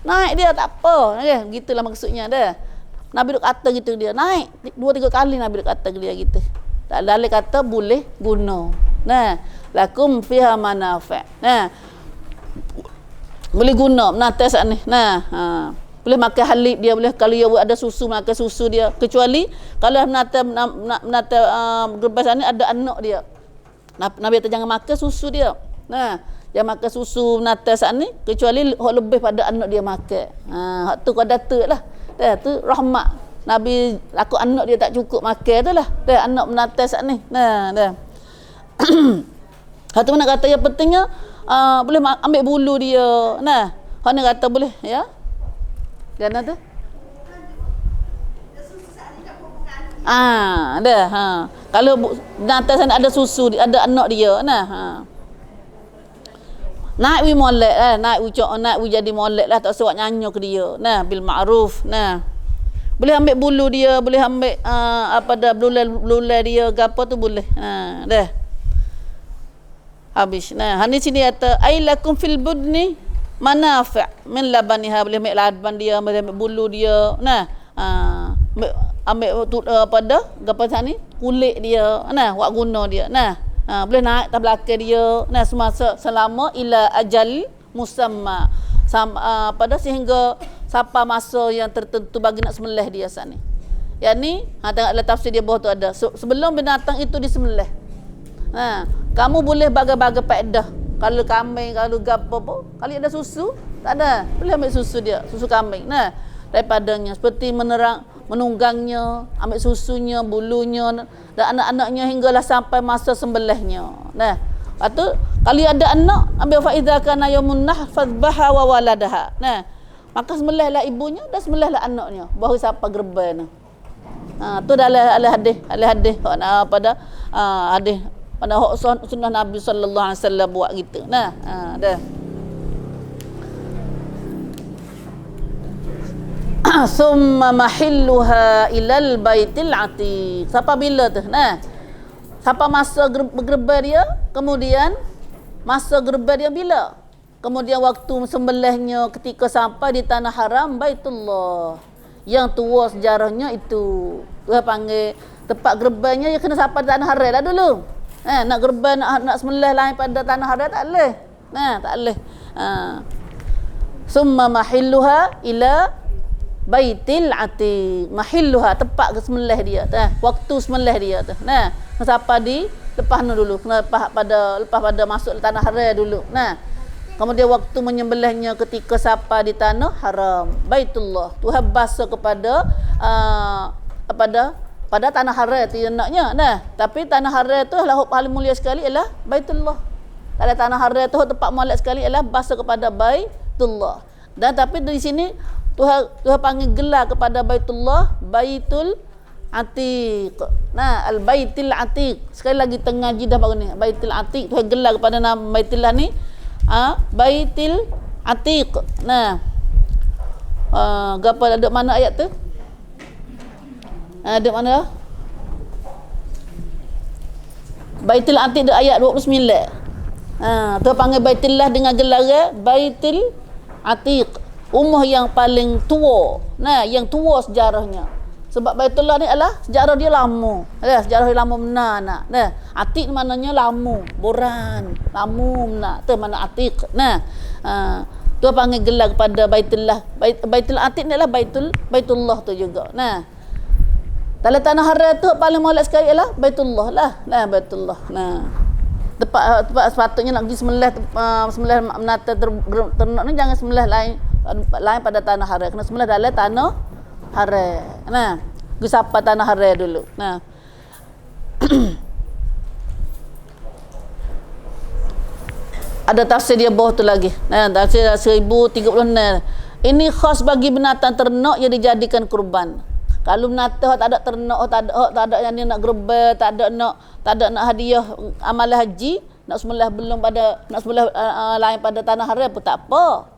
Naik dia tak apa. Gitulah maksudnya dah. Nabi duk kata gitu dia. Naik 2-3 kali Nabi duk kata dia gitu. Tak lalu kata boleh guna. Nah, lakum fiha manafi'. Nah, boleh guna menatas ni. Nah, boleh makan halib dia, boleh kalau dia ada susu makan susu dia, kecuali kalau menata gerbas ni ada anak dia. Nabi kata jangan makan susu dia. Nah, jangan makan susu menata saat ni kecuali hak lebih pada anak dia makan. Hak tu kau datuk lah. Dah tu rahmat. Nabi laku anak dia tak cukup makan tu lah. Dah anak menata saat ni. Nah, dah. Hak tu nak kata yang pentingnya boleh ambil bulu dia. Nah, hak ni kata boleh ya. Gana tu? Dah. Kalau nanti sana ada susu, ada anak dia, nah. Naik wi molek lah, naik wi jadi molek lah, tak sebab nyanyi ke dia. Nah, bil ma'ruf. Nah. Boleh ambil bulu dia, boleh ambil belulai dia, gapo tu boleh. Dah. Habis. Nah, hani sini kata ailakum fil budni manafi' min labaniha, boleh ambil laban dia, boleh ambil bulu dia. Nah, ambil gapo ni kulit dia. Nah, buat guna dia. Nah, boleh naik tak belakang dia. Nah, semasa selama ila ajal musamma. Sehingga sampai masa yang tertentu bagi nak sembelih dia saat ni. Yang ni, tengoklah tafsir dia bawah tu ada. Sebelum binatang itu disembelih. Kamu boleh bagai-bagai faedah. Kalau kambing, kalau gapo apa, kalau ada susu, tak ada. Boleh ambil susu dia, susu kambing. Nah, daripadanya seperti menunggangnya, ambil susunya, bulunya dan anak-anaknya hinggalah sampai masa sembelihnya. Nah, lepas tu kalau ada anak, ambil fa idza kana yaumun nahr fadhbaha wa waladaha. Nah, maka sembelihlah ibunya dan sembelihlah anaknya, baru siapa gerban. Tu dah hadis pada hadis pada sunnah Nabi sallallahu alaihi wasallam buat gitu. Nah, dah. Summa mahilluha ilal baitil atiq. Sampai bila tu? Nah. Sampai masa gerba dia, kemudian masa gerba dia bila? Kemudian waktu sembelihnya ketika sampai di tanah haram Baitullah. Yang tua sejarahnya itu. Tuhan panggil tempat gerbanya dia kena sampai di tanah haram lah dulu. Nak gerban nak sembelih lain pada tanah haram tak boleh. Tak boleh. Summa mahilluha ila baitil atiq. Mahilluha tempat sembelih dia tu. Waktu sembelih dia tu. Sampai di lepas dulu. Lepas pada masuk tanah haram dulu. Kemudian waktu menyembelihnya ketika sampai di tanah haram Baitullah. Tuhan basuh kepada pada tanah haram tu naknya. Tapi tanah haram tu lah paling mulia sekali ialah Baitullah. Kalau tanah haram tu tempat molek sekali ialah basuh kepada Baitullah. Dan tapi di sini Tuhan panggil gelar kepada Baitullah Baitul Atiq. Al-Baitil Atiq. Sekali lagi tengah jidah baru ni. Baitul Atiq Tuhan gelar kepada nama Baitullah ni Baitil Atiq. Gapo ada mana ayat tu? Ada mana? Baitul Atiq ada ayat 29. Tu panggil Baitullah dengan gelar Baitul Atiq. Rumah yang paling tua. Nah, yang tua sejarahnya. Sebab Baitullah ni adalah sejarah dia lama. Sejarah dia lama benar nak. Nah, Atiq maknanya lama, boran, lama benar. Tu mana Atiq. Nah, tu panggil gelar kepada Baitullah. Baitul Atiq ni adalah Baitullah tu juga. Nah, dalam tanah haram tu paling molek sekali ialah Baitullah lah. Nah, Baitullah. Nah. Tempat sepatutnya nak pergi sembelih menata ternak ni jangan sembelih lain pada tanah haram. Kena sembelih dalam tanah haram. Nah, pergi sapa tanah haram dulu. Nah. Ada tafsir dia bawah tu lagi. Nah, tafsir 1036. Ini khas bagi binatang ternak yang dijadikan kurban. Kalau menata tak ada ternak, tak ada yang dia nak gerbel, tak ada nak hadiah amalan haji, nak sembelih belum pada nak sembelih lain pada tanah haram pun tak apa.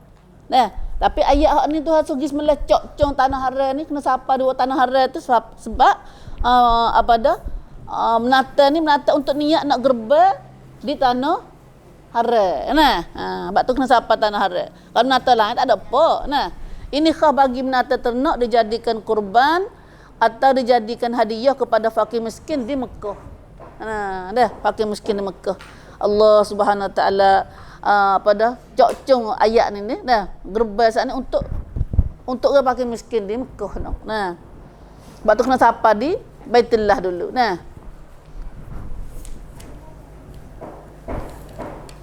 Nah, tapi ayat ni Tuhan suruh sembelih cok-cong tanah haram ni kena sapa dua tanah haram tu sebab menata untuk niat nak gerbel di tanah haram. Nah, sebab tu kena sapa tanah haram. Kalau menata lain tak ada apa. Nah, ini khas bagi menata ternak dijadikan kurban atau dijadikan hadiah kepada fakir miskin di Mekah. Dah fakir miskin di Mekah. Allah Subhanahu Wa Taala cok-cong ayat ni dah gerbal saat ni untuk orang fakir miskin di Mekah. Nah. Sebab tu kena sapa di Baitullah dulu. Nah.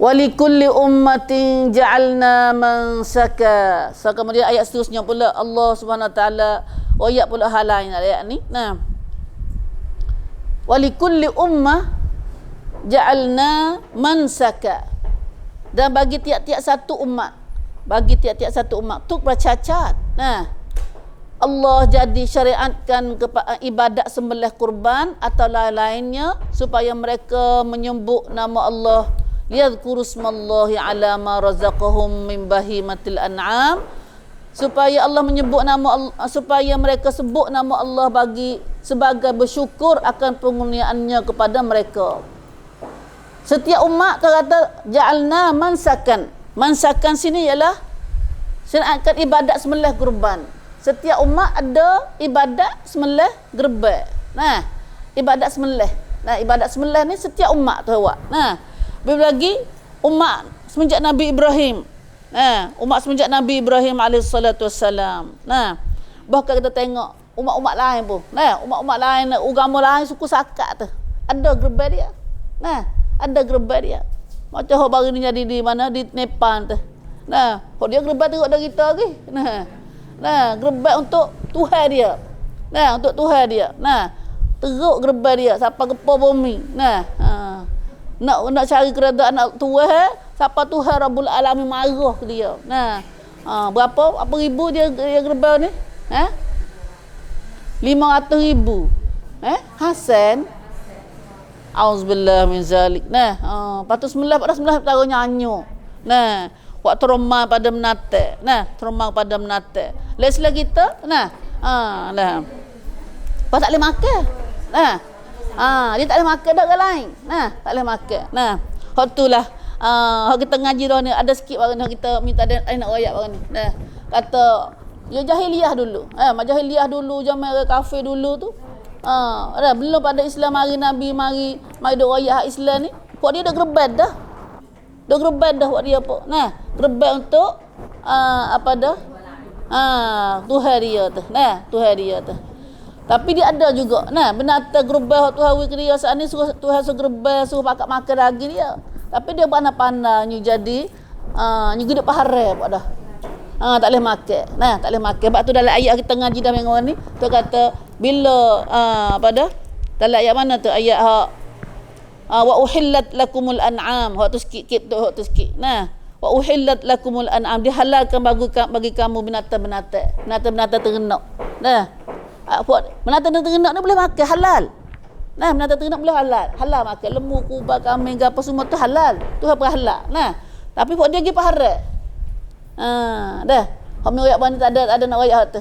Walikulli ummatin ja'alna mansaka. So kemudian ayat seterusnya pula Allah Subhanahu Wa Taala ayat pula hal lain ayat ni. Nah. Walikulli ummah ja'alna mansaka. Dan bagi tiap-tiap satu umat tu bercacat. Nah. Allah jadi syariatkan ibadat sembelih kurban atau lain-lainnya supaya mereka menyebut nama Allah, yadhkuru smallahi ala ma razaqahum min bahimatil an'am, supaya Allah menyebut nama Allah, supaya mereka sebut nama Allah sebagai bersyukur akan pengurniaannya kepada mereka. Setiap umat kata ja'alna mansakan sini ialah syariatkan ibadat sembelih kurban. Setiap umat ada ibadat sembelih gerbel. Nah, ibadat sembelih. Nah, ibadat sembelih ni setiap umat tu awak. Nah, belum lagi umat semenjak Nabi Ibrahim. Umat semenjak Nabi Ibrahim alaihissalatu wassalam. Nah, bahkan kita tengok umat-umat lain pun. Nah, umat-umat lain, agama lain suku Sakat tu. Ada gerbel dia. Nah, ada gerbel dia. Macam hok baru ni jadi di mana di Nepal tu. Nah, hok dia gerbel teruk dari kita lagi. Nah, gerbel untuk Tuhan dia. Nah, untuk Tuhan dia. Nah, teruk gerbel dia sampai gepa bumi. Nah, nak cari kerajaan anak Tuhan, siapa Tuhan Rabbul Alamin marah ke dia. Nah, berapa ribu dia gerbel ni? 500,000. Hasan. Auzubillah min zalik. Nah, patut 19 tahun nyanyo. Nah, waktu Roma pada menate. Nah, trauma pada menate. Leslah kita, nah. Apa tak boleh makan. Nah. Dia tak boleh makan dak lain. Nah, tak boleh makan. Nah, hak tulah hak kita ngaji dah ni ada sikit barang ni kita minta ada nak royak barang ni. Nah, kata ya jahiliah dulu. Jahiliah dulu zaman kafir dulu tu. Ada belum pada Islam mari Nabi mari dok royak Islam ni. Buat dia dah gerbel dah. Dah gerbel dah buat dia apa. Nah, gerbel untuk apa dah? Tuhan dia tu. Nah, Tuhan dia tu. Tapi dia ada juga. Nah, binatang gerbel Tuhan wi dia saat ni suruh Tuhan suruh gerbel, suruh pakat makan lagi dia. Tapi dia pandai-pandai ni jadi ni gede paharai buat dah. Tak boleh makan. Nah, tak boleh makan. Sebab tu dalam ayat kita ngaji dah minggu ni, tu kata bila apa dah? Dalam ayat mana tu? Ayat wa uhillat lakumul an'am. Hak tu sikit tu, hak tu sikit. Nah, wa uhillat lakumul an'am, dihalalkan bagi kamu binatang ternak. Nah, binatang ternak ni boleh makan halal. Nah, binatang ternak boleh halal makan. Lembu, kuba, kambing, apa semua tu halal. Tu apa halal. Nah, tapi buat dia pergi paharat. Dah. Hak royak bani tak ada nak royak tu.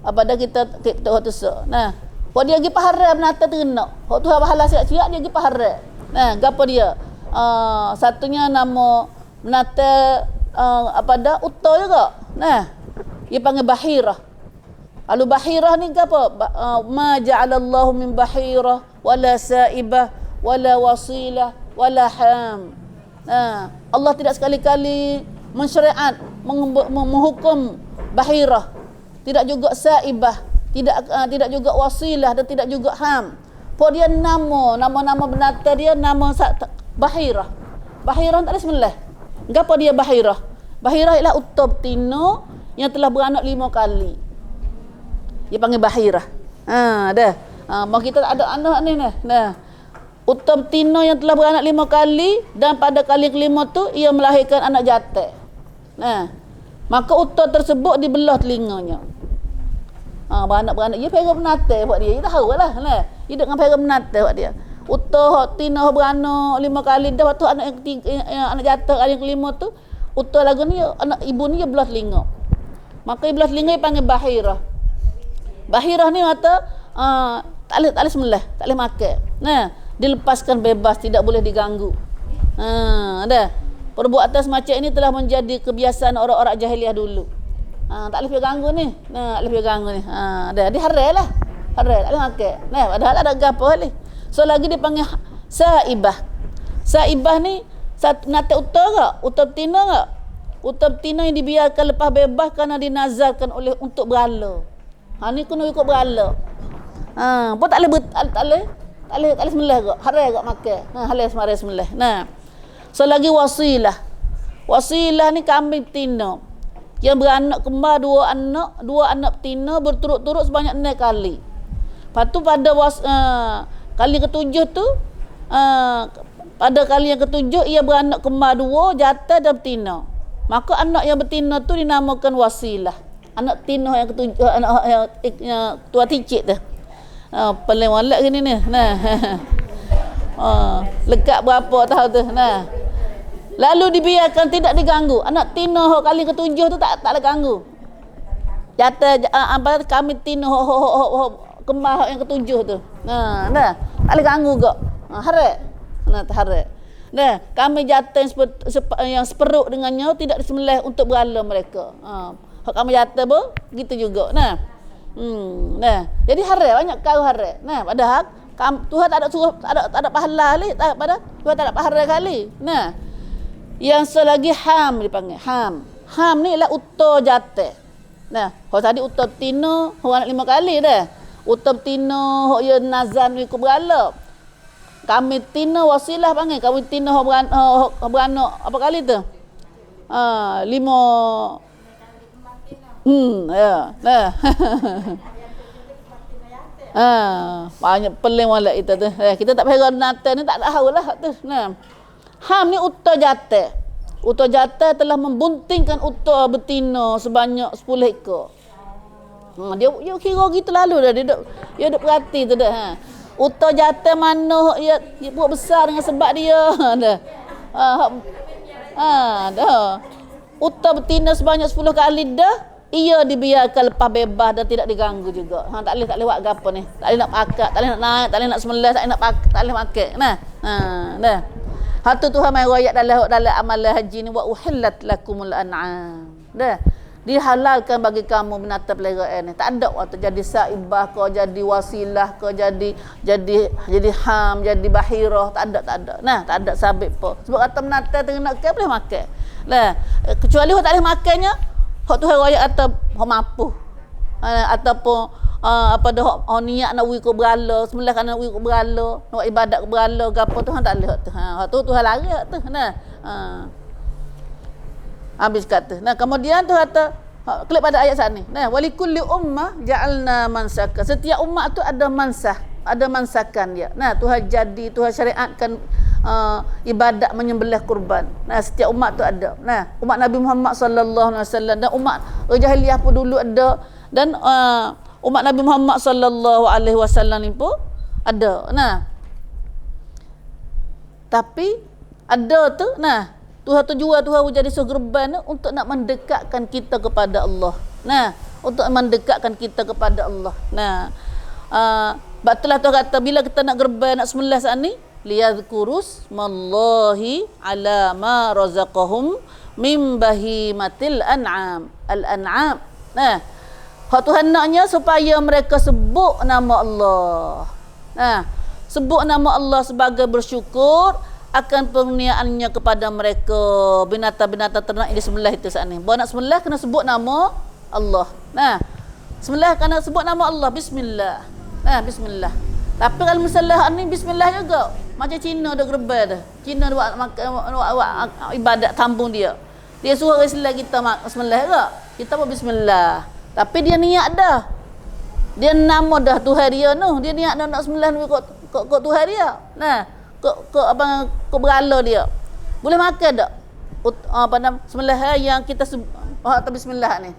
Apa dah kita hak tu so. Nah, buat dia pergi paharat binatang ternak. Hak tu apa halal siap-siap dia pergi paharat. Nah, gapo dia? Satunya nama menata apa dah uta juga. Nah, Dia panggil bahirah. Lalu bahirah ni ke apa? Ma ja'alallahu min bahirah wala sa'ibah wala wasilah wala ham. Allah tidak sekali-kali mensyariat menghukum bahirah, tidak juga sa'ibah, tidak juga wasilah dan tidak juga ham. Pun dia nama-nama binatang dia nama bahirah. Bahirah tak ada sebelah. Ngapa dia bahirah? Bahirah ialah uta betina yang telah beranak 5 kali. Dia panggil bahirah. Dah. Mak kita tak ada anak ni nah. Nah. Uta betina yang telah beranak 5 kali dan pada kali kelima tu ia melahirkan anak jantan. Nah. Maka uta tersebut dibelah telinganya. Beranak-beranak dia pera benatai buat dia. Dia tahulah nah. Dia dengan pera benatai buat dia. Uta tina beranak 5 kali dah waktu anak yang ketiga anak jantan kali yang kelima tu uta lagu ni anak ibu ni dia belah telinga. Maka belah telinga dia panggil bahirah. Bahirah ni kata tak boleh sembelih, tak boleh makan. Nah, dilepaskan bebas, tidak boleh diganggu. Dah. Perbuatan semacam ini telah menjadi kebiasaan orang-orang jahiliah dulu. Tak boleh pergi ganggu ni. Nah, tak boleh pergi ganggu ni. Dah, diharai lah. Harai, tak boleh makan. Nah, padahal tak ada gapo ni. So lagi dia panggil sa'ibah. Sa'ibah ni nate uta ke? Uta betina ke? Uta betina yang dibiarkan lepas bebas kerana dinazarkan oleh untuk berhala. Ni kena ikut berhala. Pun tak boleh sembelih ke? Harai ke makan. Halal semari sembelih. Nah. So lagi wasilah. Wasilah ni kambing betina yang beranak kembar 2 anak betina berturut-turut sebanyak 6 kali. Lepas tu pada kali ketujuh tu pada kali yang ketujuh ia beranak kembar 2 jantan dan betina. Maka anak yang betina tu dinamakan wasilah. Anak betina yang ketujuh anak yang tua ticik tu. Paling walak gini ni. Nah. Lekat berapa tahu tu. Nah. Lalu dibiarkan tidak diganggu. Anak betina kali ketujuh tu tak ada ganggu. Jantan kami betina kembar yang ketujuh tu. Nah, tak boleh ganggu kok. Harat. Harat. Nah, kami jantan yang seperuk dengannya tidak disembelih untuk berhala mereka. Hak kami jantan pun gitu juga. Nah. Nah, jadi harat banyak kau harat. Nah, padahal Tuhan tak ada suruh tak ada pahala kali, Tuhan tak ada pahala kali. Nah, yang selagi ham dipanggil ham. Ham ni ialah uta jantan. Nah, kalau tadi uta betina orang 5 kali dah. Uta betina hok ya nazam ikut berhala. Kami betina wasilah panggil. Kami betina hok beranak apa kali tu? 5 ya. Nah. Banyak peling walak itu tu. Kita tak payah nata ni tak tahu lah tu. Nah. Ham ni uta jantan. Uta jantan telah membuntingkan uta betina sebanyak 10 ekor. Dia kira gitu lalu dah dia duk perhati tu dah. Uta jantan mana dia buat besar dengan sebab dia dah. Dah. Uta betina sebanyak 10 kali dah ia dibiarkan lepas bebas dan tidak diganggu juga. Tak boleh buat apa ni. Tak boleh nak pakat, tak boleh nak naik, tak boleh nak sembelih, tak boleh nak pakat, tak boleh makan. Nah. Dah. Hatu Tuhan mai royak dalam amalan haji ni wa uhillat lakumul an'am. Dah. Dihalalkan bagi kamu binatang peliharaan ni. Tak ada waktu jadi saibah ke, jadi wasilah ke, jadi ham, jadi bahirah, tak ada. Nah, tak ada sabit apa. Sebab kata binatang tengah nak makan boleh makan. Nah, kecuali hok tak boleh makannya, hok Tuhan royak kata hok mampu. Ataupun apa dah hok niat nak ikut berhala, sembelih kan nak ikut berhala, nak ibadat ke berhala ke apa Tuhan tak boleh tu. Hok tu Tuhan larang tu. Nah. Habis kata. Nah, kemudian tu kata klik pada ayat saat ni. Nah, walikulli ummah ja'alna mansaka. Setiap umat tu ada mansah, ada mansakan dia. Nah, Tuhan syariatkan ibadat menyembelih kurban. Nah, setiap umat tu ada. Nah, umat Nabi Muhammad sallallahu alaihi wasallam dan umat jahiliyah pun dulu ada dan umat Nabi Muhammad sallallahu alaihi wasallam ni pun ada. Nah. Tapi ada tu, nah, Tuhan jadi sugerban untuk nak mendekatkan kita kepada Allah. Nah, untuk mendekatkan kita kepada Allah. Nah, batulah Tuhan kata bila kita nak gerban, nak sembelih saat ni, liyadhkurus mallahi ala ma razaqahum min bahimatil an'am. Al-an'am Nah, hak Tuhan naknya supaya mereka sebut nama Allah. Nah, sebut nama Allah sebagai bersyukur akan pengurniaannya kepada mereka binatang-binatang ternak yang disembelih itu saat ni. Bawa nak sembelih kena sebut nama Allah. Nah, sembelih kena sebut nama Allah, bismillah. Nah, bismillah. Tapi kalau misalnya ni bismillah juga. Macam Cina dah gerbel dah. Cina buat ibadat tambung dia. Dia suruh orang Islam kita bismillah ke? Kita buat bismillah. Tapi dia niat dah. Dia nama dah Tuhan dia tu. Dia niat dah nak bismillah kok Tuhan dia. Nah, kok berala dia. Boleh makan tak? Apa nama bismillah yang kita bismillah ni.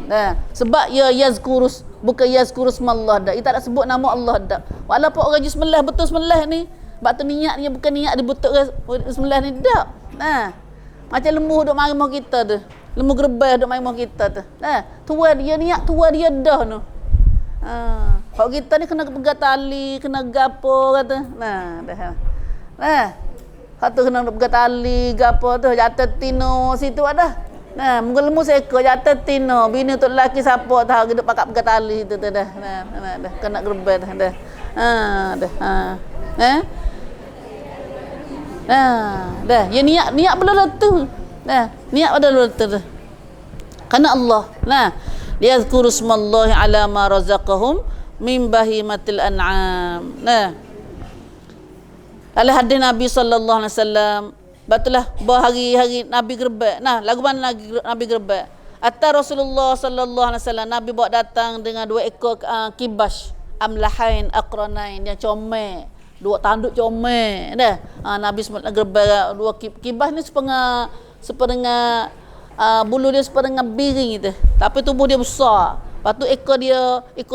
Nah, sebab yazkurus bukan yazkurus mallah dah. Dia tak nak sebut nama Allah dah. Walaupun orang bismillah betul bismillah ni, sebab tu niatnya bukan niat dia betul bismillah ni dah. Nah, macam lembu duk mari mau kita tu. Lembu gerbel duk mari mau kita tu. Nah, tua dia niat tua dia dah tu. Kalau kita ni kena pegang tali, kena gapo kata. Nah, dah. Nah, satu kena pegang tali, gapo tu jatuh tino situ ada. Nah, lembu seekor jatuh tino, bini tu lelaki siapa tahu hidup pakat pegang tali tu dah. Nah, dah kena gerbel dah. Dah. Ya niat betul tu. Nah, niat betul tu. Karena Allah. Nah, liyadhkuru smallahi ala ma razaqahum min bahimatil an'am. Nah. Al hadis Nabi sallallahu alaihi wasallam, betullah hari-hari Nabi gerbek. Nah, lagu mana Nabi gerbek? Atta Rasulullah sallallahu alaihi wasallam, Nabi bawa datang dengan 2 ekor kibas amlahain aqranain yang comel. 2 tanduk comel dah. Nabi gerbek 2 kibas ni sepengah bulu dia sepengah biring gitu. Tapi tubuh dia besar. Lepas tu ekor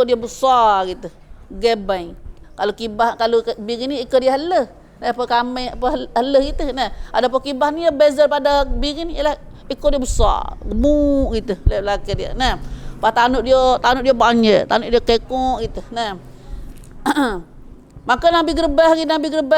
dia besar gitu. Gebang. Kalau kibas kalau biring ni ekor dia halah. Apa kami apa halah gitu. Nah, ada apa kibas ni beza pada biring ni ialah ekor dia besar, gemuk gitu lelaki dia. Nah, lepas tanduk dia banyak, tanduk dia kekok gitu. Nah. Maka Nabi gerbah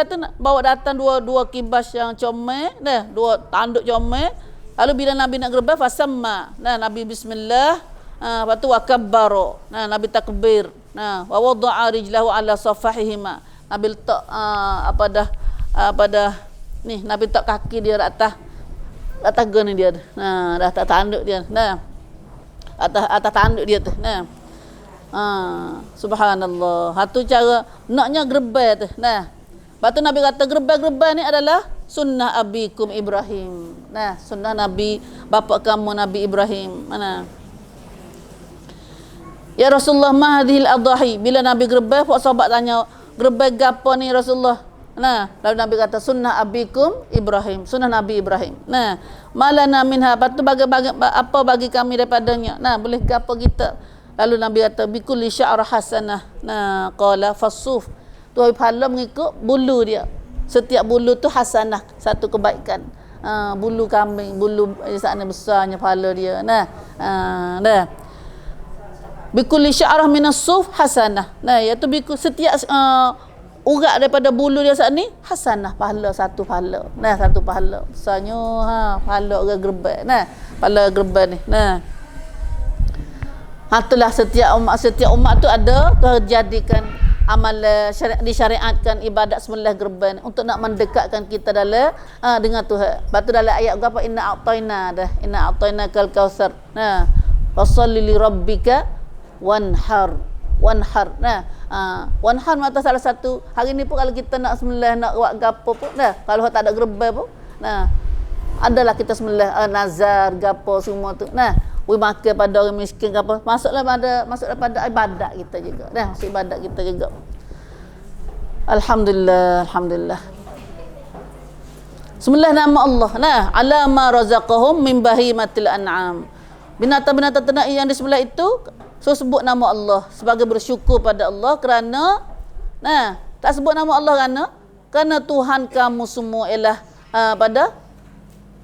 tu bawa datang dua kibas yang comel, dah, 2 tanduk comel. Lalu bila Nabi nak gerbah fasamma. Nah, Nabi bismillah, lepas tu wakabbaro. Nah, Nabi takbir. Nah, wa wada'a rijlahu ala safahihima. Nabi letak apa dah ni, Nabi letak kaki dia atas gun dia. Nah, dah tak tanduk dia. Nah. Atas tanduk dia tu. Nah. Subhanallah. Satu cara naknya gerbel tu. Nah. Lepas tu Nabi kata gerbel ni adalah sunnah abikum Ibrahim. Nah, sunnah Nabi bapa kamu Nabi Ibrahim. Mana? Ya Rasulullah ma hadhil adahi. Bila Nabi gerbel, sahabat tanya, gerbel gapo ni Rasulullah? Nah, lalu Nabi kata sunnah abikum Ibrahim, sunnah Nabi Ibrahim. Nah, malana minha, patu apa bagi kami daripadanya. Nah, boleh gapo kita? Lalu Nabi kata bikulli sya'ra hasanah. Nah, qala fasuf. Tu pahala mengikut bulu dia. Setiap bulu tu hasanah, satu kebaikan. Bulu kambing, bulu sana besarnya pahala dia. Nah, dah. Bikulli sya'rah minas suf hasanah. Nah, iaitu setiap urat daripada bulu dia saat ni hasanah, pahala, satu pahala. Nah, satu pahala. Besarnya pahala orang gerbel. Nah, pahala gerbel ni. Nah. Itulah setiap umat tu ada terjadikan amal disyariatkan ibadat sembelih gerbel untuk nak mendekatkan kita dalam dengan Tuhan. Lepas tu dalam ayat berapa inna a'tayna kal kautsar. Nah, fasalli li rabbika wanhar. Nah, wanhar mata salah satu hari ni pun kalau kita nak sembelih nak buat gapo pun dah, kalau tak ada gerbel pun nah adalah kita sembelih nazar gapo semua tu. Nah, makan pada orang miskin apa, masuklah pada ibadat kita juga. Dah, masuk ibadat kita juga. Alhamdulillah. Sembelih nama Allah. Nah, ala ma razaqahum min bahimatil an'am. Binatang-binatang ternak yang disembelih itu sebut nama Allah sebagai bersyukur pada Allah kerana tak sebut nama Allah kerana Tuhan kamu semua ialah pada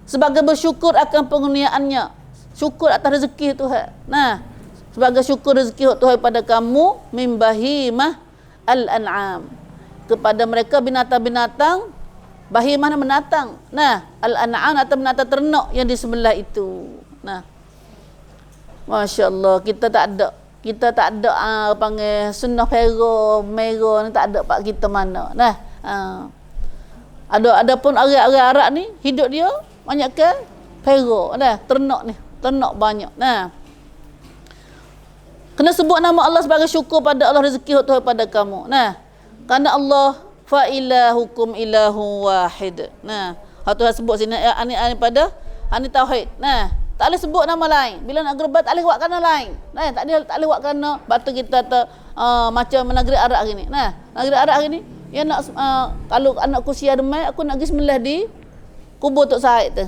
sebagai bersyukur akan pengurniaannya. Syukur atas rezeki Tuhan. Nah, sebagai syukur rezeki Tuhan pada kamu min bahimah al-an'am. Kepada mereka binatang-binatang, bahimah binatang. Nah, al-an'am atau binatang ternak yang disembelih itu. Nah, masya-Allah, kita tak ada panggil sunnah mero ni tak ada pak kita mana. Nah, ada pun orang-orang Arab ni hidup dia banyak ke pero, nah, ternak banyak. Nah, kena sebut nama Allah sebagai syukur pada Allah rezeki Tuhan pada kamu. Nah, kerana Allah fa ilahukum ilahu wahid. Nah, Tuhan sebut sini ani pada ani tauhid. Nah, tak boleh sebut nama lain. Bila nak gerebat tak boleh buat kerana lain. Nah, tak boleh buat kerana batu kita macam negeri Arab hari ni. Nah, negeri Arab hari ni ya nak kalau anak kusia demai aku nak pergi sembelih di kubur Tok Said tu.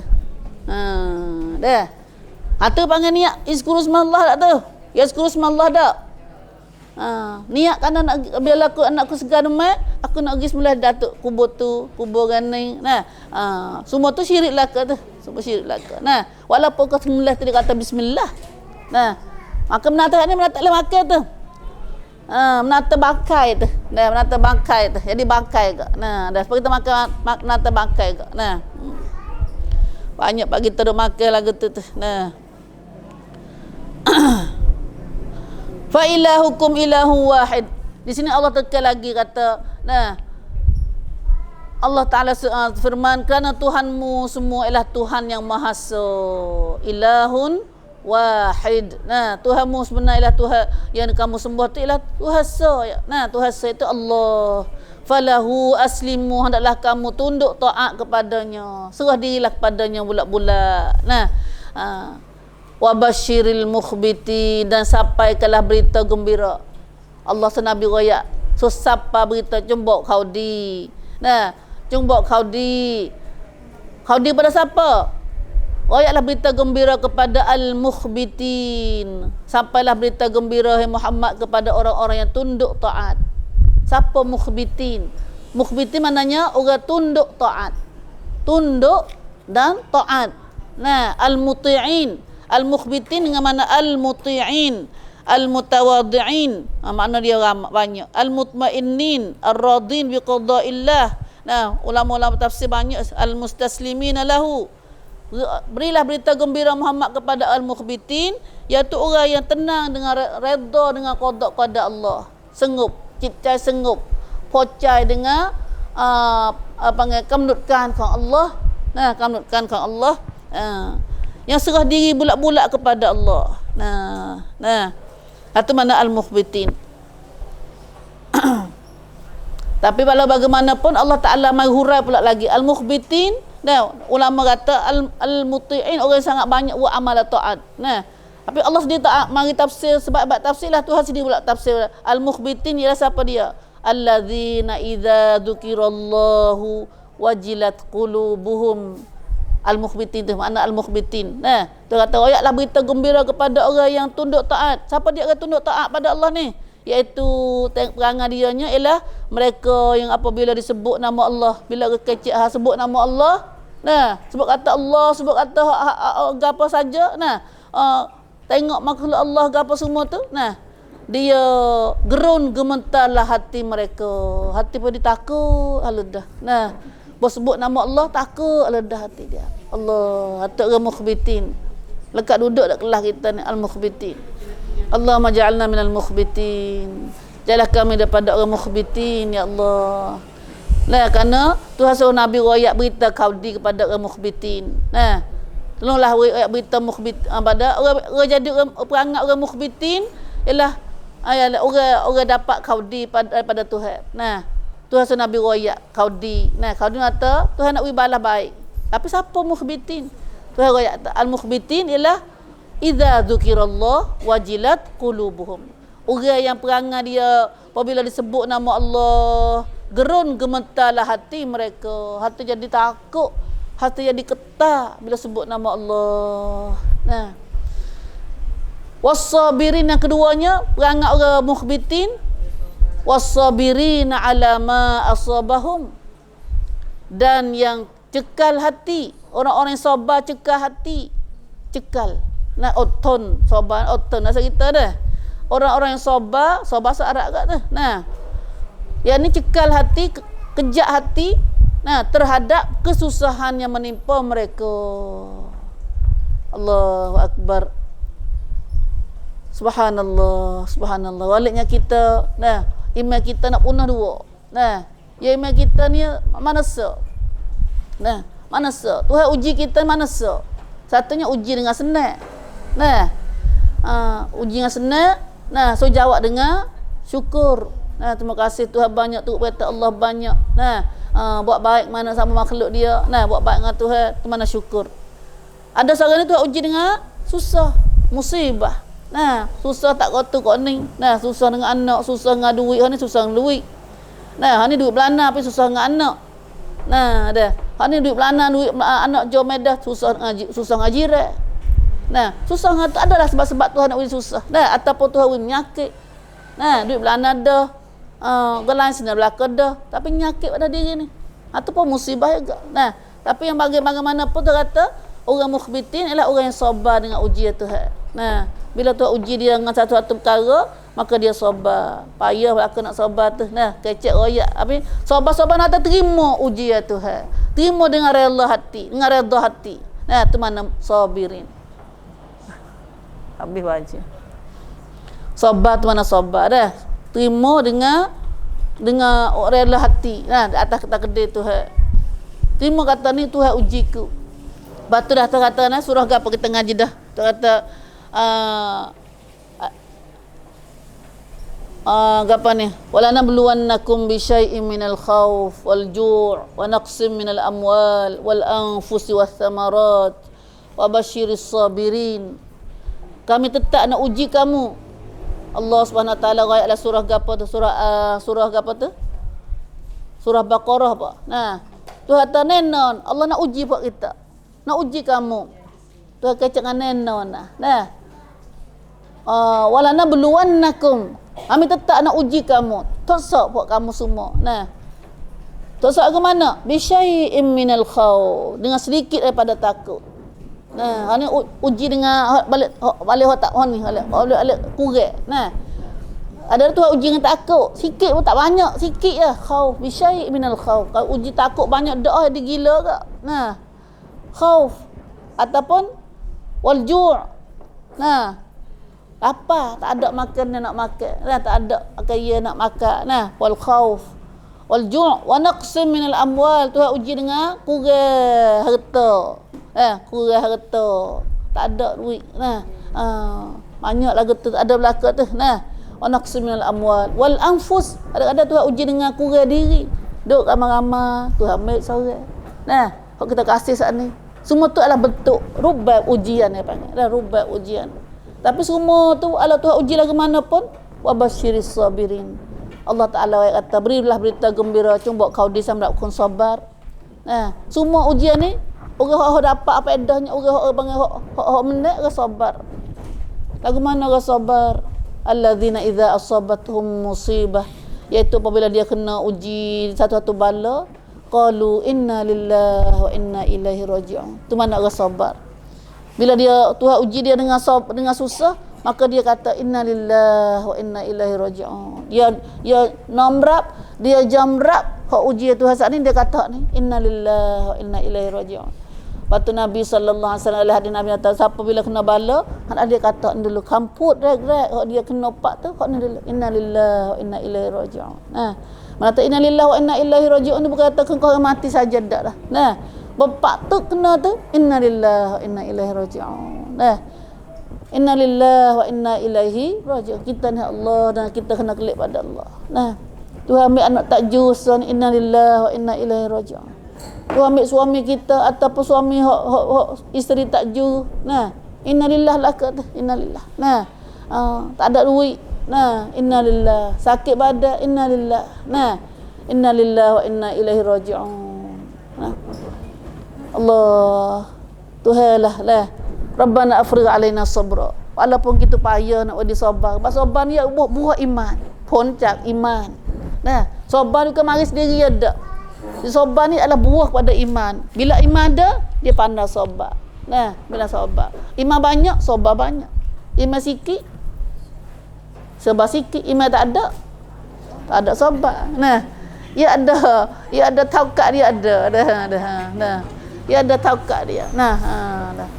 Dah. Atau panggil niat izkuru smallah tak tu? Ya izkuru smallah tak? Niat kerana nak bila anakku segar demai aku nak pergi sembelih datuk kubur tu, kubur gani. Nah, semua tu syirik laka tu. Semua syirik laka. Nah, walaupun kau sembelih tadi kata bismillah. Nah, maka menata ni menata le makan tu. Menata bangkai tu. Nah, menata bangkai tu. Jadi bangkai ke. Nah, dah kita makan menata bangkai ke. Nah. Banyak pak kita duk makan lagu tu. Nah. Fa ilahukum ilahu wahid. Di sini Allah tekan lagi kata, nah. Allah Taala firman kerana Tuhanmu semua ialah Tuhan yang Maha Esa. Ilahun wahid. Nah, Tuhanmu sebenarnya ialah Tuhan yang kamu sembah tu ialah Tuhan Esa. Nah, Tuhan Esa itu Allah. Falahu aslimu, hendaklah kamu tunduk taat kepadanya. Serah dirilah kepadanya bulat-bulat. Nah, wa basyiril mukhbiti, dan sampaikanlah berita gembira. Allah senabi royak. So siapa berita jumbok khaudi. Nah, jumbok khaudi. Khaudi pada siapa? Royaklah berita gembira kepada al-mukhbitin. Sampailah berita gembira hai Muhammad kepada orang-orang yang tunduk taat. Siapa mukhbitin? Mukhbitin maknanya orang tunduk taat. Tunduk dan taat. Nah, al-muti'in. Al-mukhbitin dengan mana al-muti'in, al-mutawadhi'in. Makna dia banyak. Al-mutmainnin, ar-radin bi qada'illah. Nah, ulama-ulama tafsir banyak al-mustaslimina lahu. Berilah berita gembira Muhammad kepada al-mukhbitin, iaitu orang yang tenang dengan redha dengan qada Allah. Sengup, cicai sengup, pocai dengan panggil kamnutkan ke Allah. Nah, kamnutkan ke Allah. Yang serah diri bulat-bulat kepada Allah. Nah. Itu mana al-mukhbitin. Tapi walau bagaimanapun Allah Taala mai hurai pula lagi al-mukhbitin. Nah, ulama kata al-muti'in orang sangat banyak buat amal taat. Nah, tapi Allah sendiri tak mari tafsir sebab tafsirlah Tuhan sendiri pula tafsir al-mukhbitin ialah siapa dia? Alladzina idza dzukirallahu wajilat qulubuhum. Al-mukhbitin tu makna al-mukhbitin. Nah, tu kata ayatlah berita gembira kepada orang yang tunduk taat. Siapa dia orang tunduk taat pada Allah ni? Iaitu perangai dianya ialah mereka yang apabila disebut nama Allah, bila kecil sebut nama Allah, nah, sebut kata Allah, sebut kata apa saja, nah, tengok makhluk Allah apa semua tu, nah, dia gerun gementarlah hati mereka. Hati pun ditakut dah. Nah, bos sebut nama Allah takut dah hati dia. Allah, hati orang mukhbitin. Lekat duduk dak kelas kita ni al-mukhbitin. Allahumma ja'alna minal mukhbitin. Jadilah kami daripada orang mukhbitin ya Allah. Nah, kerana Tuhan suruh Nabi royak berita kaudi kepada orang mukhbitin. Nah, tolonglah royak berita mukhbit pada orang jadi orang perangai orang mukhbitin ialah orang dapat kaudi daripada Tuhan. Nah, Tuhan suruh Nabi royak kaudi. Nah, kaudi kata Tuhan nak beri balas baik. Tapi siapa mukhbitin? Tuhan royak al-mukhbitin ialah idza dzukirallah wajilat qulubuhum. Orang yang perangai dia apabila disebut nama Allah, gerun gemetarlah hati mereka. Hati jadi takut, hati jadi ketar bila sebut nama Allah. Nah, was-sabirin yang keduanya perangai orang mukhbitin, was-sabirina ala ma asabahum, dan yang cekal hati, orang-orang yang sabar cekal hati, cekal. Nah, oton, sabar, oton asal kita dah. Orang-orang yang sabar searak kat tu. Nah, yang ni cekal hati, kejak hati, nah, terhadap kesusahan yang menimpa mereka. Allahu akbar. Subhanallah, subhanallah. Waliknya kita, nah, iman kita nak punah dua. Nah, ya iman kita ni manusia. Nah, manusia. Tuhan uji kita manusia. Satunya uji dengan senang. Nah, uji dengan senang. Nah, so jawab dengan syukur. Nah, terima kasih Tuhan banyak, tu kata Allah banyak. Nah, buat baik mana sama makhluk dia. Nah, buat baik dengan Tuhan, tu mana syukur. Ada seorang ni Tuhan uji dengan susah, musibah. Nah, susah tak kotor kok ni. Nah, susah dengan anak, susah dengan duit. Ni susah dengan duit. Nah, ni duit belana tapi susah dengan anak. Nah, dah. Ni duit belana, duit anak jauh medah, susah dengan jiran. Nah, susah dengan tu adalah sebab-sebab Tuhan nak uji susah. Nah, ataupun Tuhan uji penyakit. Nah, duit belana dah. Gelain sinar belaka dah. Tapi penyakit pada diri ni. Itu pun musibah juga. Nah, tapi yang bagaimanapun tu kata, orang mukhbitin ialah orang yang sabar dengan ujian Tuhan. Nah, bila Tuhan uji dia dengan satu-satu perkara, maka dia sabar. Payah belaka nak sabar tu. Nah, kecek royak. Habis sabar-sabar nak terima ujian Tuhan. Terima dengan rela hati, dengan redha hati. Nah, tu mana sabirin. Habis baca. Sabar tu mana sabar dah. Terima dengan rela hati. Nah, atas takdir Tuhan. Terima kata ni Tuhan ujiku. Batu dah kata nah surah gapo kita ngaji dah. Tu kata gapo ni? Wala nabluwannakum bi syai'in minal khauf wal ju' wa naqsim minal amwal wal anfusi was thamarat wa basyiris sabirin. Kami tetap nak uji kamu. Allah Subhanahu wa taala ayat surah gapo tu? Surah gapo tu? Surah Baqarah apa? Nah, tu kata nenon, Allah nak uji buat kita. Nak uji kamu. Tuhan kecek dengan nenon. Nah. Wala nabluwannakum. Kami tetap nak uji kamu. Tosok buat kamu semua. Nah. Tosok ke mana? Bi syai'in minal khauf. Dengan sedikit daripada takut. Nah, ini uji dengan balik otak ni, balik kurang. Nah. Ada tu uji dengan takut. Sikit pun tak banyak, sikit je. Khauf, bi syai'in minal khauf. Kalau uji takut banyak dah dia gila ke? Nah. Khauf ataupun wal ju'. Nah. Apa? Tak ada makan dia nak makan. Nah, tak ada kaya nak makan. Nah, wal khauf wal ju' wa naqsim minal amwal. Tuhan uji dengan kurang harta. Kurang harta. Tak ada duit. Nah. Banyak lagu tu ada belaka tu. Nah. Wa naqsim minal amwal wal anfus. Ada Tuhan uji dengan kurang diri. Duk ramai-ramai, Tuhan ambil seorang. Nah, kalau kita kasih saat ni, semua tu adalah bentuk rubah ujian dia panggil. Dah rubah ujian. Tapi semua tu Allah Tuhan uji lagi mana pun, wa basyiris sabirin. Allah Taala kata berilah berita gembira cuma kau disambut sabar. Nah, semua ujian ni orang dapat apa edahnya, orang panggil hak menek ke sabar. Lagu mana ke sabar? Alladzina idza asabatuhum musibah, iaitu apabila dia kena uji satu-satu bala, qalu inna lillahi wa inna ilaihi raji'un. Tu mana orang sabar. Bila dia Tuhan uji dia dengan susah, maka dia kata inna lillahi wa inna ilaihi raji'un. Dia nomrap, dia jamrap hak uji Tuhan saat ni, dia kata ni inna lillahi wa inna ilaihi raji'un. Waktu Nabi sallallahu alaihi wasallam hadis Nabi kata siapa bila kena bala, dia kata dulu kamput reg-reg hak dia kena pak tu hak ni dulu inna lillahi wa inna ilaihi raji'un. Nah, mana inna lillahi wa inna ilaihi raji'un ni bukan kata kau mati saja dak dah. Nah, bapak tu kena tu inna lillahi wa inna ilaihi raji'un. Nah, inna lillahi wa inna ilaihi raji'un. Kita ni Allah dan kita kena kelip pada Allah. Nah, Tuhan ambil anak tak jus inna lillahi wa inna ilaihi raji'un. Tuhan ambil suami kita ataupun suami isteri tak jus. Nah, inna lillahi lah kata inna lillahi. Nah, tak ada duit. Nah, inna lillahi. Sakit badan inna lillahi. Nah, inna lillahi wa inna ilaihi raji'un. Nah. Allah Tuhan lah Rabbana afrigh alaina sabra. Walaupun kita payah nak bagi sabar. Sebab sabar ni buah iman, puncak iman. Nah, sabar ni bukan mari sendiri ada. Sabar ni adalah buah pada iman. Bila iman ada, dia pandai sabar. Nah, bila sabar. Iman banyak, sabar banyak. Iman sikit, sabar sikit. Iman tak ada sabar. Nah, ia ada taukat dia ada. Dah. Dia ada taukat dia. Nah, dah.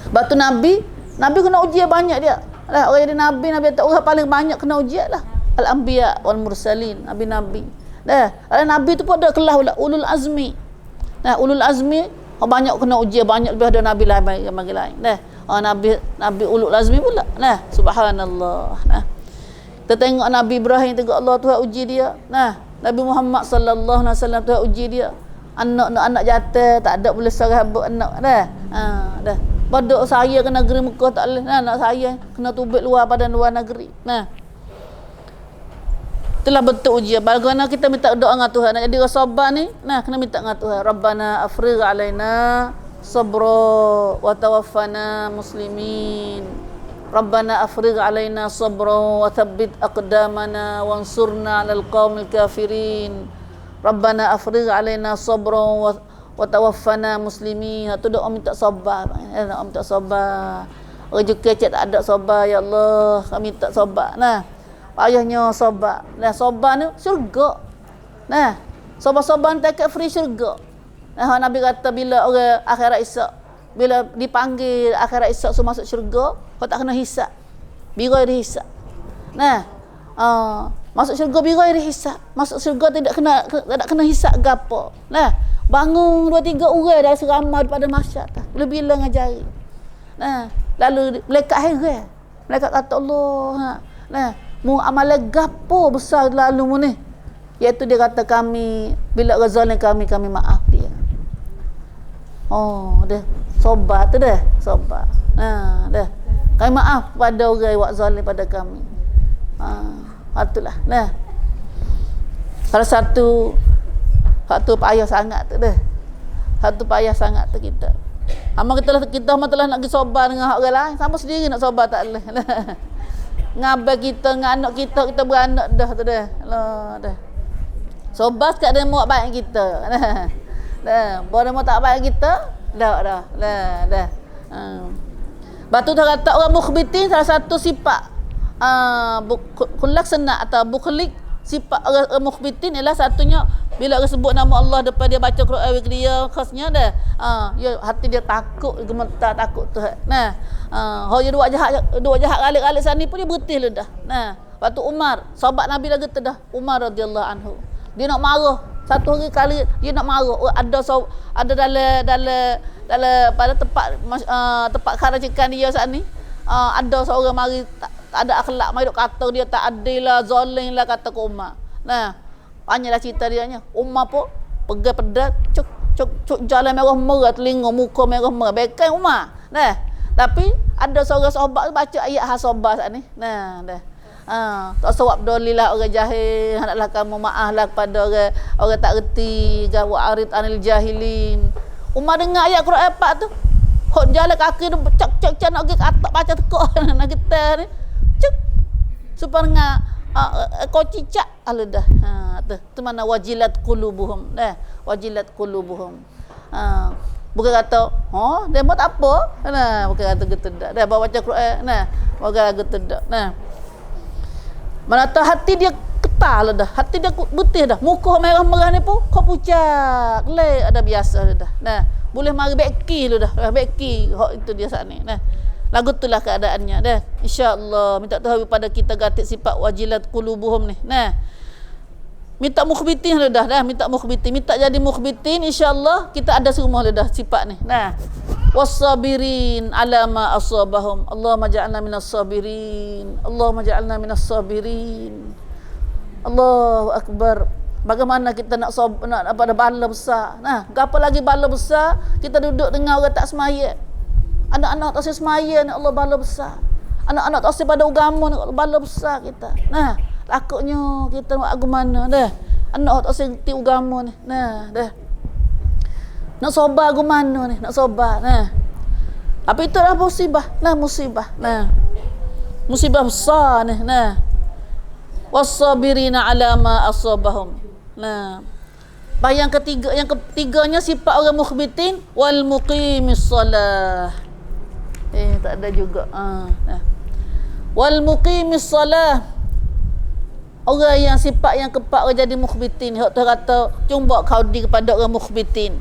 Batu Nabi kena ujian banyak dia. Lah orang jadi nabi tak orang paling banyak kena ujian lah. Al-anbiya wal mursalin, nabi-nabi. Dah, ada nabi tu pun ada kelas pula ulul azmi. Nah, ulul azmi banyak kena ujian, banyak lebih ada nabi lain yang lain. Dah. Nabi ulul azmi pula. Nah, subhanallah. Nah. Kita tengok Nabi Ibrahim, tengok Allah Tuhan uji dia. Nah, Nabi Muhammad sallallahu alaihi wasallam Tuhan uji dia. Anak jatuh, tak ada boleh sarah abuk anak dah. Dah. Badok saya ke negeri Mekah tak boleh. Nah, anak saya kena tubik luar pada luar negeri. Nah. Itulah betul ujian. Bagaimana kita minta doa dengan Tuhan nak jadi orang sabar ni? Nah, kena minta dengan Tuhan. Rabbana afrigh alaina sabra wa tawaffana muslimin. Rabbana afrigh alaina sabra wa thabbit aqdamana wansurna 'alal qaumil kafirin. Rabbana afrigh alaina sabra wa tawaffana muslimin. Itu doa minta sabar. Doa minta sabar. Rezeki tak ada sabar ya Allah. Kami minta sabar. Nah. Ayahnya sabar. Nah, sabar ni syurga. Nah, sabar-sabar ni tak free syurga. Nah, Nabi kata bila orang akhirat isyak, bila dipanggil akhirat isyak so masuk syurga, kau tak kena hisap. Birai dia hisap. Nah, masuk syurga birai dia hisap. Masuk syurga tidak kena hisap gapo. Nah, bangun 2-3 orang dah seramai pada masyarakat. Boleh bilang ngajari. Nah, lalu malaikat heran. Malaikat kata Allah, nah, mu amalan gapo besar lalu mu ni, iaitu dia kata kami bila orang zalim kami maaf dia. Dah sobat tu dah sobat. Dah kami maaf pada orang yang buat zalim pada kami. Itulah. Nah, salah satu payah sangat tu dah. Satu payah sangat tu kita. Kita telah nak pergi sobat dengan orang lain, sama sendiri nak sobat tak boleh. Ngabai kita dengan anak kita beranak dah tu dah. Allah dah. Sobat kat demo baik kita. Dah. Boleh mau tak baik kita? Dah. Batu tu kata orang mukhbitin salah satu sifat laksana atau bukhlik sifat orang mukhbitin ialah satunya bila orang sebut nama Allah depan dia baca Quran dia khasnya dah. Hati dia takut, gemetar takut Tuhan. Nah, dia dua jahat alik-alik sana pun dia berhenti lah dah. Nah, waktu Umar, sahabat Nabi lagi tu dah, Umar radhiyallahu anhu. Dia nak marah. Satu hari kali dia nak marah. Ada dalam pada tempat karajikan dia saat ni. Ada seorang mari tak ada akhlak, mari duk kata dia tak adil lah, zalim lah kata ke Umar. Nah, panjanglah cerita dia nya. Umar pun pegang pedang, cuk jalan merah telinga muka merah bekai Umar. Nah, tapi ada seorang sahabat baca ayat hasabah saat ni. Nah, dah. Tak sawab dolilah orang jahil, hendaklah kamu maaflah kepada orang tak reti, wa'arid anil jahilin. Umar dengar ayat Quran 4 tu. Hok jalan kaki tu cak nak pergi ke atas baca tekuk nak getar ni. Cuk. Supaya dengar kau cicak dah. Tu mana wajilat qulubuhum. Wajilat qulubuhum. Bukan kata, dia buat apa? Nah, bukan kata gitu dah. Dah baca Quran. Nah, bukan gitu dah. Nah. Mana tahu hati dia ketal dah. Hati dia putih dah. Muka merah-merah ni pun kau pucat. Le ada biasa dah. Nah, boleh mari beki lu dah. Beki hok itu dia saat ni. Nah. Lagu itulah keadaannya dah. Insya-Allah minta Tuhan pada kita gatik sifat wajilat qulubuhum ni. Nah. Minta mukhbitin dah. Minta mukhbitin. Minta jadi mukhbitin, insya-Allah kita ada semua dah sifat ni. Nah. Was-sabirin ala ma asabahum. Allahumma ja'alna minas sabirin. Allahumma ja'alna minas sabirin. Allahu akbar. Bagaimana kita nak pada bala besar. Nah, gapo lagi bala besar kita duduk dengan orang tak semaya. Anak-anak tak semaya ni Allah bala besar. Anak-anak tak pada agama ni Allah bala besar kita. Nah, takutnya kita nak agama mana dah. Anak tak serti agama ni. Nah, dah. Nak sobar ke mana ni? Nak sobar. Nah. Tapi itulah musibah. Nah, musibah. Nah. Musibah besar ni. Nah. Was-sabirina ala ma asabahum. Nah. Yang ketiganya sifat orang mukhbitin wal muqimis salah. Tak ada juga. Nah. Wal muqimis salah. Orang yang sifat yang keempat orang jadi mukhbitin. Hak tu kata, cuba kau di kepada orang mukhbitin.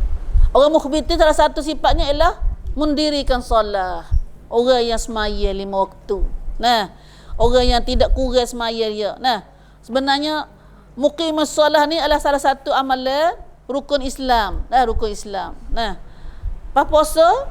Orang mukhbitin salah satu sifatnya ialah mendirikan solat. orang yang semaya 5 waktu. Nah, orang yang tidak kurang semaya dia. Nah, sebenarnya muqimus solah ni adalah salah satu amalan rukun Islam. Nah, rukun Islam. Nah, puasa,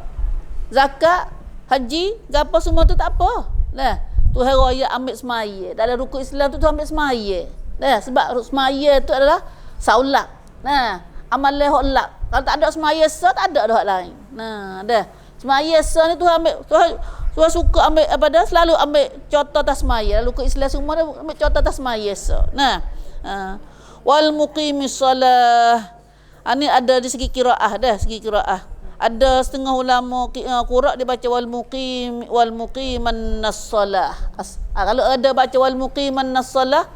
zakat, haji, gapo semua tu tak apa. Nah, Tuhan raya ambil semaya. Dalam rukun Islam tu Tuhan ambil semaya. Nah, sebab semaya tu adalah saulat. Nah, amalan hak lak. Kalau tak ada semaya sah, tak ada hak lain. Nah, dah. Semaya sah ni Tuhan ambil, Tuhan suka ambil apa dah, selalu ambil contoh atas semaya. Rukun Islam semua dah ambil contoh atas semaya sah. Nah, wal muqimis solah. Ini ada di segi qiraah dah, segi qiraah. Ada setengah ulama qira' dia baca wal muqiman nas-salah. Kalau ada baca wal muqiman nas-salah,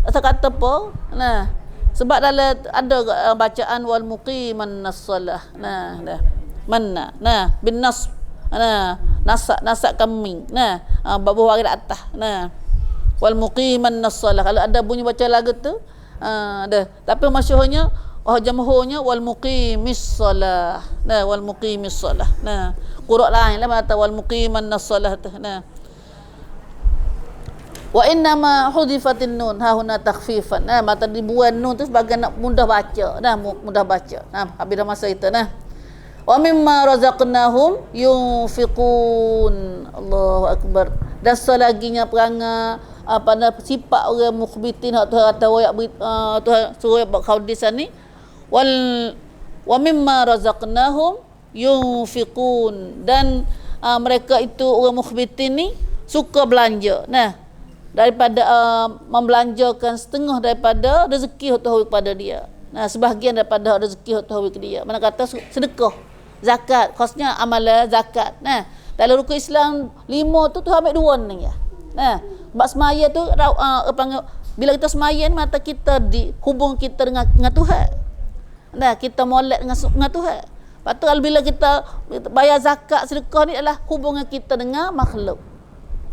kata apa? Nah, sebab dalam ada bacaan wal muqiman nas-salah. Nah, dah. Mana? Nah, bin nas. Nah, nasak kambing. Nah, bawah hari atas. Nah, wal muqiman nas-salah. Kalau ada bunyi baca lagu tu, dah. Tapi masyhurnya jamhurnya wal muqimis salah. Nah, wal muqimis salah. Nah, qura' lain lah kata wal muqiman nas-salah tu. Nah. Wa inna ma hudifatin nun ha huna takhfifan. Nah, mata dibuat nun tu sebagai nak mudah baca. Nah, mudah baca. Nah, habis dah masa itu nah. Wa mimma razaqnahum yunfiqun. Allahu akbar. Dan selaginya perangai pada sifat orang mukhbitin hak Tuhan kata wayak Tuhan suruh buat khaudis ni wa mimma razaqnahum yunfiqun, dan mereka itu orang mukhbitin ni suka belanja. Nah, daripada membelanjakan setengah daripada rezeki Tuhan kepada dia. Nah, sebahagian daripada rezeki Tuhan ke dia. Mana kata sedekah, zakat, khasnya amalan zakat. Nah, dalam rukun Islam 5 tu Tuhan ambil 2 ni ya. Nah, sebab semaya tu bila kita semaya ni mata kita hubung kita dengan Tuhan. Nah, kita molek dengan Tuhan. Lepas tu bila kita bayar zakat, sedekah ni adalah hubungan kita dengan makhluk.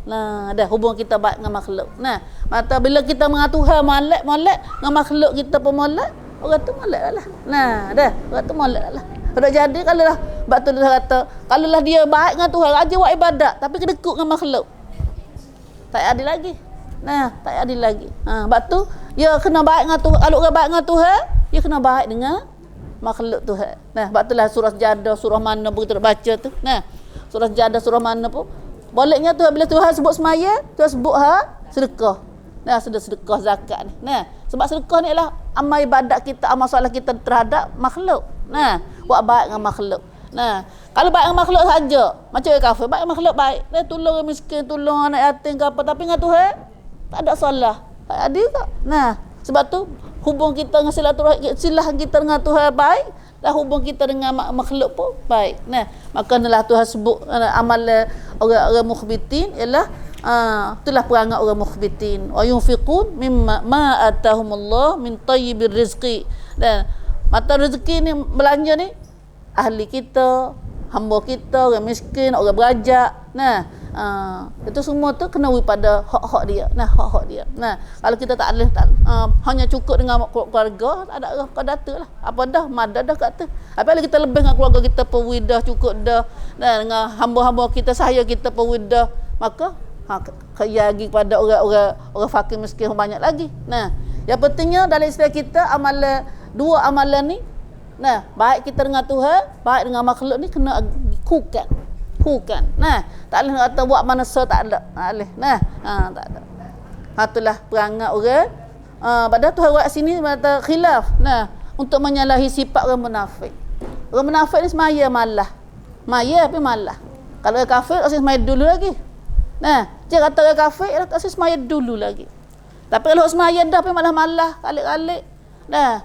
Nah, dah hubungan kita baik dengan makhluk. Nah, mata bila kita dengan Tuhan molek dengan makhluk kita pun molek, orang tu molek lah. Nah, dah orang tu molek lah. Kalau jadi kalau lah sebab tu dia kata, kalau lah dia baik dengan Tuhan, rajin buat ibadat tapi kedekut dengan makhluk, tak adil lagi. Nah, tak adil lagi. Sebab tu dia kena baik dengan Tuhan. Kalau orang baik dengan Tuhan, dia kena baik dengan makhluk Tuhan. Nah, sebab itulah surah Jadah, surah mana pun kita baca tu. Nah, surah Jadah, surah mana pun bolehnya tu bila Tuhan sebut semaya, Tuhan sebut sedekah. Nah, sedekah zakat ni. Nah, sebab sedekah ni adalah amal ibadat kita, amal solat kita terhadap makhluk. Nah, buat baik dengan makhluk. Nah, kalau baik dengan makhluk saja, macam orang kafir, baik dengan makhluk baik. Dia tolong orang miskin, tolong anak yatim ke apa, tapi dengan Tuhan tak ada salah. Tak adil tak? Nah, sebab tu hubung kita dengan silaturahim kita dengan Tuhan baik, dan hubung kita dengan makhluk pun baik. Nah, maka adalah Tuhan sebut amal orang mukhbitin ialah itulah perangai orang mukhbitin. Wa yunfiqun mimma ma atahumullah min tayyibir rizqi. Dan mata rezeki ni belanja ni ahli kita, hamba kita, orang miskin, orang berajak. Nah, itu semua tu kena pada hak-hak dia. Nah, hak-hak dia. Nah, kalau kita tak boleh hanya cukup dengan keluarga, tak ada kau data lah. Apa dah, madad dah kat tu. Apabila kita lebih dengan keluarga kita perwidah cukup dah. Nah, dengan hamba-hamba kita, saya kita perwidah, maka kaya lagi kepada orang fakir miskin banyak lagi. Nah, yang pentingnya dalam istilah kita dua amalan ni, nah, baik kita dengan Tuhan, baik dengan makhluk ni kena kukan. Nah, tak boleh kata buat manusia tak ada. Tak boleh. Nah, tak ada. Itulah perangai orang. Pada Tuhan buat sini kata khilaf. Nah, untuk menyalahi sifat orang munafik. Orang munafik ni semaya malah. Maya tapi malah. Kalau orang kafir tak semaya dulu lagi. Nah, dia kata orang kafir tak semaya dulu lagi. Tapi kalau semaya dah tapi malah-malah, kalik-kalik. Nah,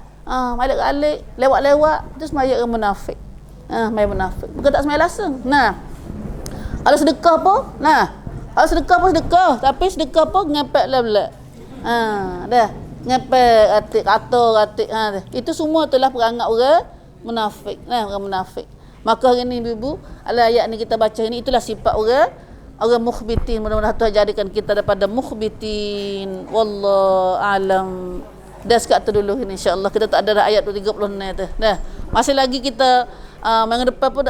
balik-balik, lewat-lewat, itu semaya orang munafik. Semaya munafik. Bukan tak semaya langsung. Nah, kalau sedekah pun, kalau sedekah pun sedekah, tapi sedekah pun ngepek lah. Dah, ngepek atik. Itu semua itulah perangai orang munafik. Nah, orang munafik. Maka hari ni ibu, ayat ni kita baca ini, itulah sifat orang mukhbitin. Mudah-mudahan Tuhan jadikan kita daripada mukhbitin. Wallahu alam. Dah sekat tu dulu ini insya-Allah. Kita tak ada ayat 36 tu. Dah. Masih lagi kita minggu depan pun